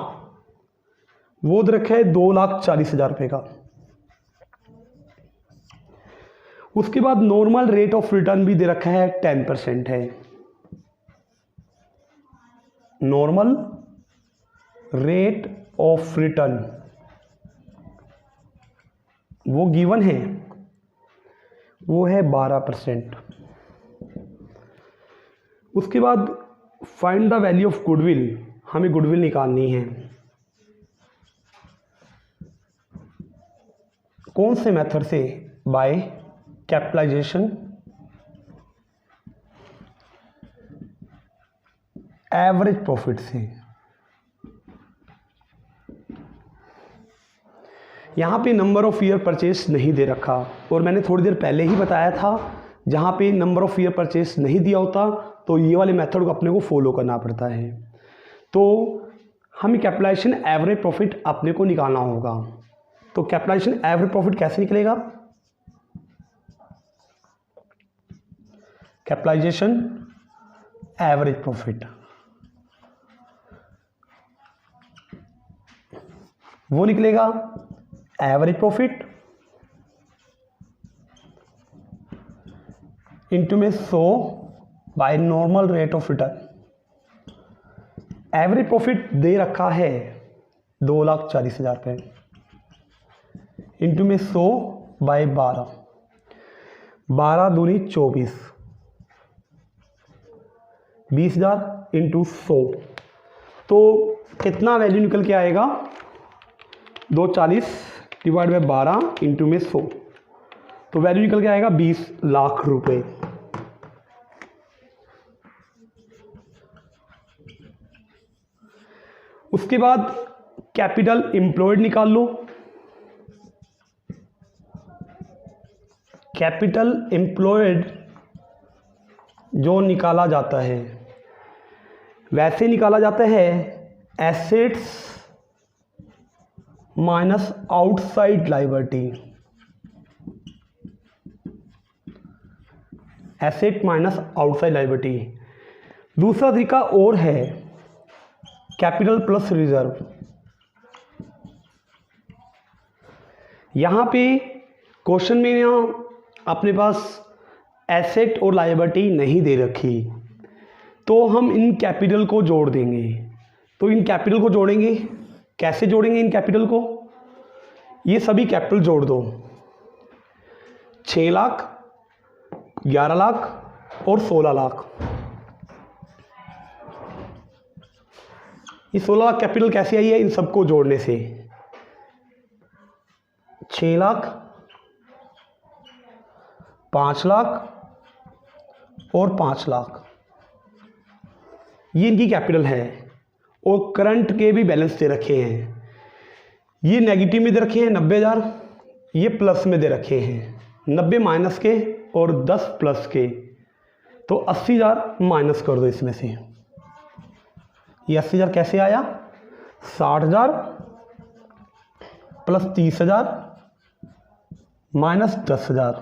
वो दे रखा है 2,40,000 रुपये का। उसके बाद नॉर्मल रेट ऑफ रिटर्न भी दे रखा है 10% है। नॉर्मल रेट ऑफ रिटर्न वो गिवन है, वो है 12%। उसके बाद find the value of goodwill, हमें गुडविल निकालनी है। कौन से मेथड से? बाय कैपिटलाइजेशन एवरेज प्रॉफिट से। यहाँ पे नंबर ऑफ ईयर परचेस नहीं दे रखा, और मैंने थोड़ी देर पहले ही बताया था जहाँ पे नंबर ऑफ ईयर परचेस नहीं दिया होता तो ये वाले मेथड को अपने को फॉलो करना पड़ता है। तो हमें कैपिटलाइजेशन एवरेज प्रॉफिट अपने को निकालना होगा। तो कैपिटलाइजेशन एवरेज प्रॉफिट कैसे निकलेगा? कैपिटलाइजेशन एवरेज प्रॉफिट वो निकलेगा एवरेज प्रॉफिट इंटू में 100 by normal rate of return. Average profit दे रखा है 2,40,000 रुपये इंटू में 100 बाय 12, 12 दूनी 24, 20,000 इंटू 100, तो कितना वैल्यू निकल के आएगा? 240 डिवाइड बाय 12 इंटू में 100, तो वैल्यू निकल के आएगा 20 लाख रुपए। उसके बाद कैपिटल एम्प्लॉयड निकाल लो। कैपिटल एम्प्लॉयड जो निकाला जाता है वैसे निकाला जाता है assets minus outside liability. Asset minus outside liability. दूसरा तरीका और है कैपिटल प्लस रिजर्व। यहाँ पे क्वेश्चन में ना अपने पास एसेट और लायबिलिटी नहीं दे रखी, तो हम इन कैपिटल को जोड़ देंगे। तो इन कैपिटल को जोड़ेंगे, कैसे जोड़ेंगे इन कैपिटल को? ये सभी कैपिटल जोड़ दो, 6 लाख, 11 लाख और 16 लाख। ये 16 लाख कैपिटल कैसे आई है? इन सबको जोड़ने से। 6 लाख, 5 लाख और 5 लाख, ये इनकी कैपिटल है। और करंट के भी बैलेंस दे रखे हैं। ये नेगेटिव में दे रखे हैं 90,000, ये प्लस में दे रखे हैं 90 माइनस के और 10 प्लस के, तो 80,000 माइनस कर दो इसमें से। ये 80,000 कैसे आया? 60,000 प्लस 30,000 माइनस 10,000।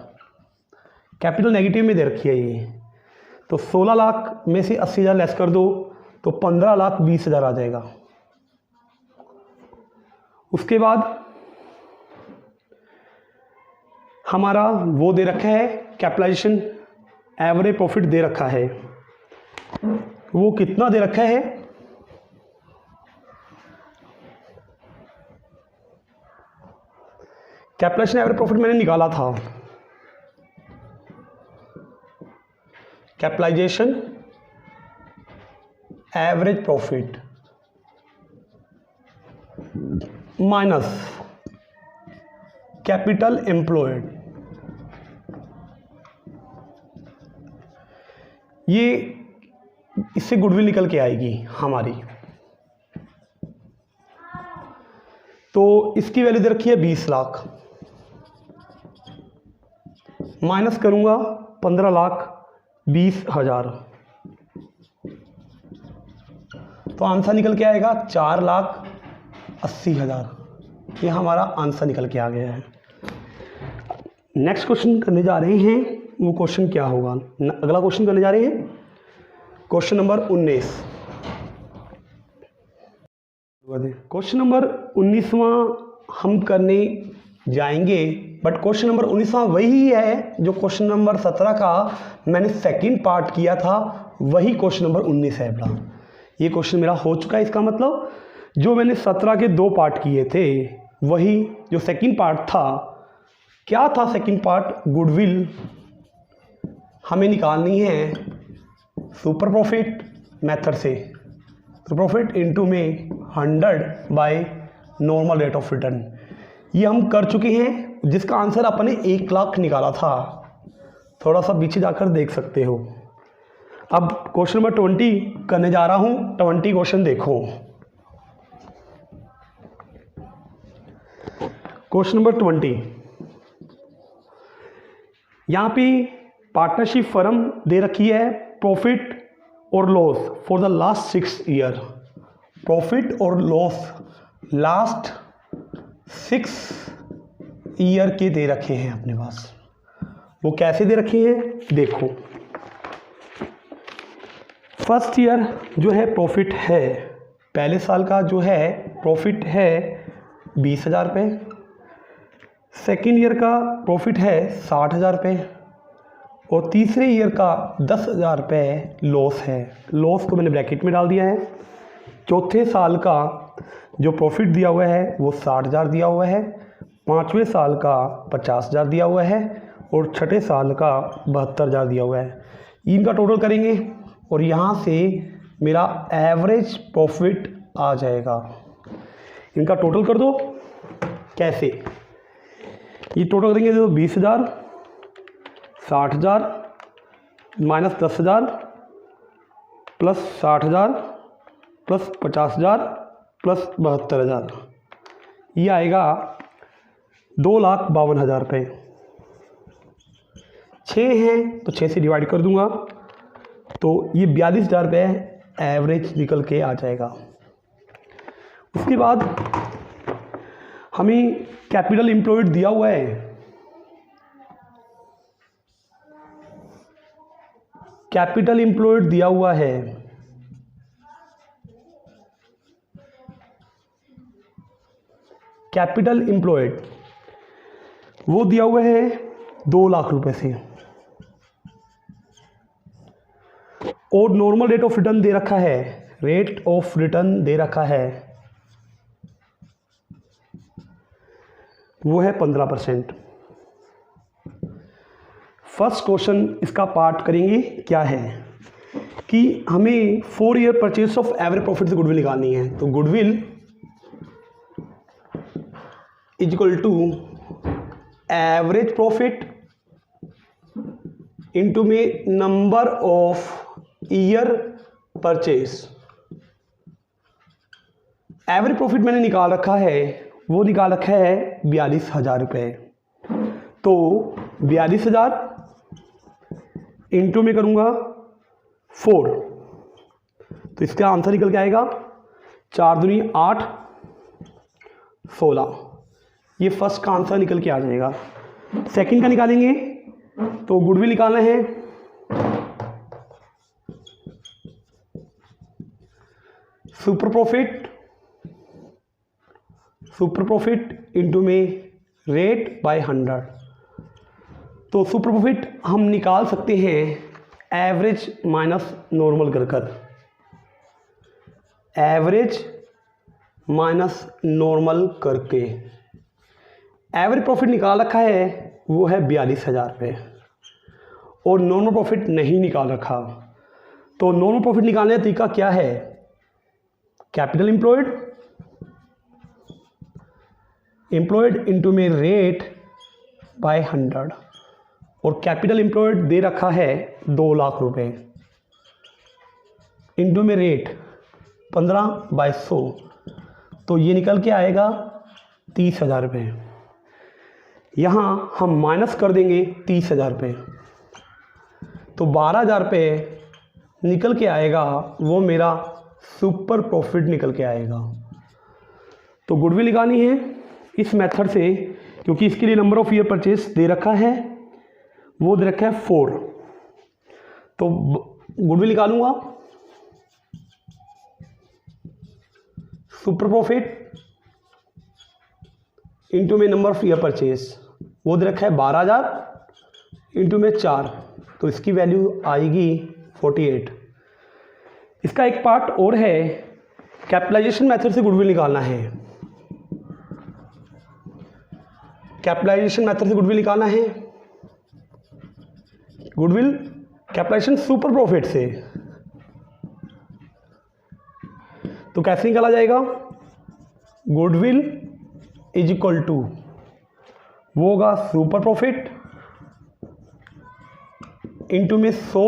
कैपिटल नेगेटिव में दे रखी है ये, तो 16 लाख में से 80,000 लेस कर दो तो 15,20,000 आ जाएगा। उसके बाद हमारा वो दे रखा है कैपिटलाइजेशन एवरेज प्रॉफिट दे रखा है। वो कितना दे रखा है? कैपिटलाइजेशन एवरेज प्रॉफिट मैंने निकाला था। Capitalisation average profit minus capital employed, ये इससे गुडविल निकल के आएगी हमारी। तो इसकी वैल्यू दे रखी है 20 लाख, माइनस करूंगा 15,20,000, तो आंसर निकल के आएगा 4,80,000। ये हमारा आंसर निकल के आ गया है। नेक्स्ट क्वेश्चन करने जा रहे हैं, वो क्वेश्चन क्या होगा? अगला क्वेश्चन करने जा रहे हैं क्वेश्चन नंबर 19। क्वेश्चन नंबर 19वां हम करने जाएंगे बट क्वेश्चन नंबर 19 वही है जो क्वेश्चन नंबर 17 का मैंने सेकंड पार्ट किया था, वही क्वेश्चन नंबर 19 है बेटा। ये क्वेश्चन मेरा हो चुका है। इसका मतलब जो मैंने 17 के 2 पार्ट किए थे, वही जो सेकंड पार्ट था, क्या था सेकंड पार्ट? गुडविल हमें निकालनी है सुपर प्रॉफिट मेथड से। सुपर प्रॉफिट इनटू में 100 by normal rate of return, ये हम कर चुके हैं, जिसका आंसर अपने 1 लाख निकाला था। थोड़ा सा पीछे जाकर देख सकते हो। अब क्वेश्चन नंबर 20 करने जा रहा हूँ। 20 क्वेश्चन देखो। क्वेश्चन नंबर 20, यहाँ पे पार्टनरशिप फर्म दे रखी है प्रॉफिट और loss for the last 6 year. Profit और लॉस लास्ट 6 ईयर के दे रखे हैं अपने पास। वो कैसे दे रखे हैं देखो। फर्स्ट ईयर जो है प्रॉफिट है, पहले साल का जो है प्रॉफिट है 20,000 रुपये। सेकेंड ईयर का प्रॉफिट है 60,000 रुपये और तीसरे ईयर का 10,000 रुपये लॉस है। लॉस को मैंने ब्रैकेट में डाल दिया है। चौथे साल का जो प्रॉफिट दिया हुआ है वो 60,000 दिया हुआ है, पाँचवें साल का 50,000 दिया हुआ है और छठे साल का 72,000 दिया हुआ है। इनका टोटल करेंगे और यहाँ से मेरा एवरेज प्रॉफिट आ जाएगा। इनका टोटल कर दो। कैसे? ये टोटल करेंगे तो 20,000, 60,000 माइनस 10,000 प्लस 60,000 प्लस 50,000 प्लस 72,000, ये आएगा 2,52,000 रुपये। 6 हैं तो 6 से डिवाइड कर दूंगा तो ये 42,000 रुपये एवरेज निकल के आ जाएगा। उसके बाद हमें कैपिटल एम्प्लॉयड दिया हुआ है। कैपिटल एम्प्लॉयड दिया हुआ है, कैपिटल एम्प्लॉयड वो दिया हुआ है 2 लाख रुपए से और नॉर्मल रेट ऑफ रिटर्न दे रखा है, रेट ऑफ रिटर्न दे रखा है वो है 15%। फर्स्ट क्वेश्चन इसका पार्ट करेंगे क्या है कि हमें 4 year purchase of average profit से गुडविल निकालनी है। तो goodwill is equal to average profit into में number of year purchase. Average profit मैंने निकाल रखा है, वो निकाल रखा है 42,000 रुपये। तो 42,000 इंटू में करूँगा 4, तो इसका आंसर निकल के आएगा 4 दूनी 8, 16। ये फर्स्ट का आंसर निकल के आ जाएगा। सेकंड का निकालेंगे तो गुडविल निकालना है, सुपर प्रॉफिट इंटू में रेट बाय 100। तो सुपर प्रॉफिट हम निकाल सकते हैं एवरेज माइनस नॉर्मल कर एवरेज माइनस नॉर्मल करके। एवरेज प्रॉफिट निकाल रखा है वो है 42,000 रुपये और नॉर्मल प्रॉफिट नहीं निकाल रखा। तो नॉर्मल प्रॉफिट निकालने का तरीका क्या है? कैपिटल एम्प्लॉयड इनटू में रेट बाय 100 और कैपिटल एम्प्लॉयड दे रखा है 2 लाख रुपए इनटू में रेट 15/100, तो ये निकल के आएगा 30,000 रुपये। यहाँ हम माइनस कर देंगे 30,000 रुपये, तो 12,000 रुपये निकल के आएगा, वो मेरा सुपर प्रॉफिट निकल के आएगा। तो गुडविल निकालनी है इस मेथड से, क्योंकि इसके लिए नंबर ऑफ ईयर परचेज दे रखा है, वो दे रखा है 4। तो गुडविल निकालूंगा, सुपर प्रॉफिट इनटू में नंबर ऑफ ईयर परचेज वो दे रखा है 12,000 इंटू में 4, तो इसकी वैल्यू आएगी 48। इसका एक पार्ट और है, कैपिटलाइजेशन मेथड से गुडविल निकालना है। कैपिटलाइजेशन मेथड से गुडविल निकालना है। गुडविल कैपिटलाइजेशन सुपर प्रॉफिट से, तो कैसे निकाला जाएगा? गुडविल इज इक्वल टू, वो होगा सुपर प्रॉफिट इंटू में 100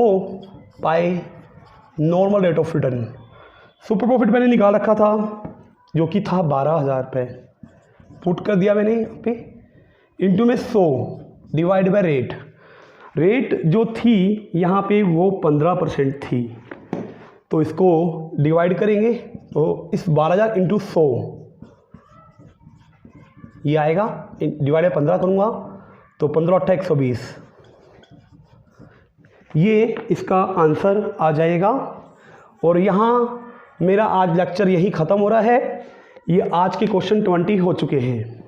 by normal rate of return. Super profit मैंने निकाल रखा था जो कि था 12,000 रुपये, पुट कर दिया मैंने यहाँ पे, इंटू में 100 डिवाइड बाय रेट। रेट जो थी यहाँ पे वो 15% थी, तो इसको डिवाइड करेंगे तो इस 12,000 इंटू 100 ये आएगा, डिवाइड बाय 15 करूँगा तो 15 8 120, ये इसका आंसर आ जाएगा। और यहाँ मेरा आज लेक्चर यही ख़त्म हो रहा है। ये आज के क्वेश्चन 20 हो चुके हैं।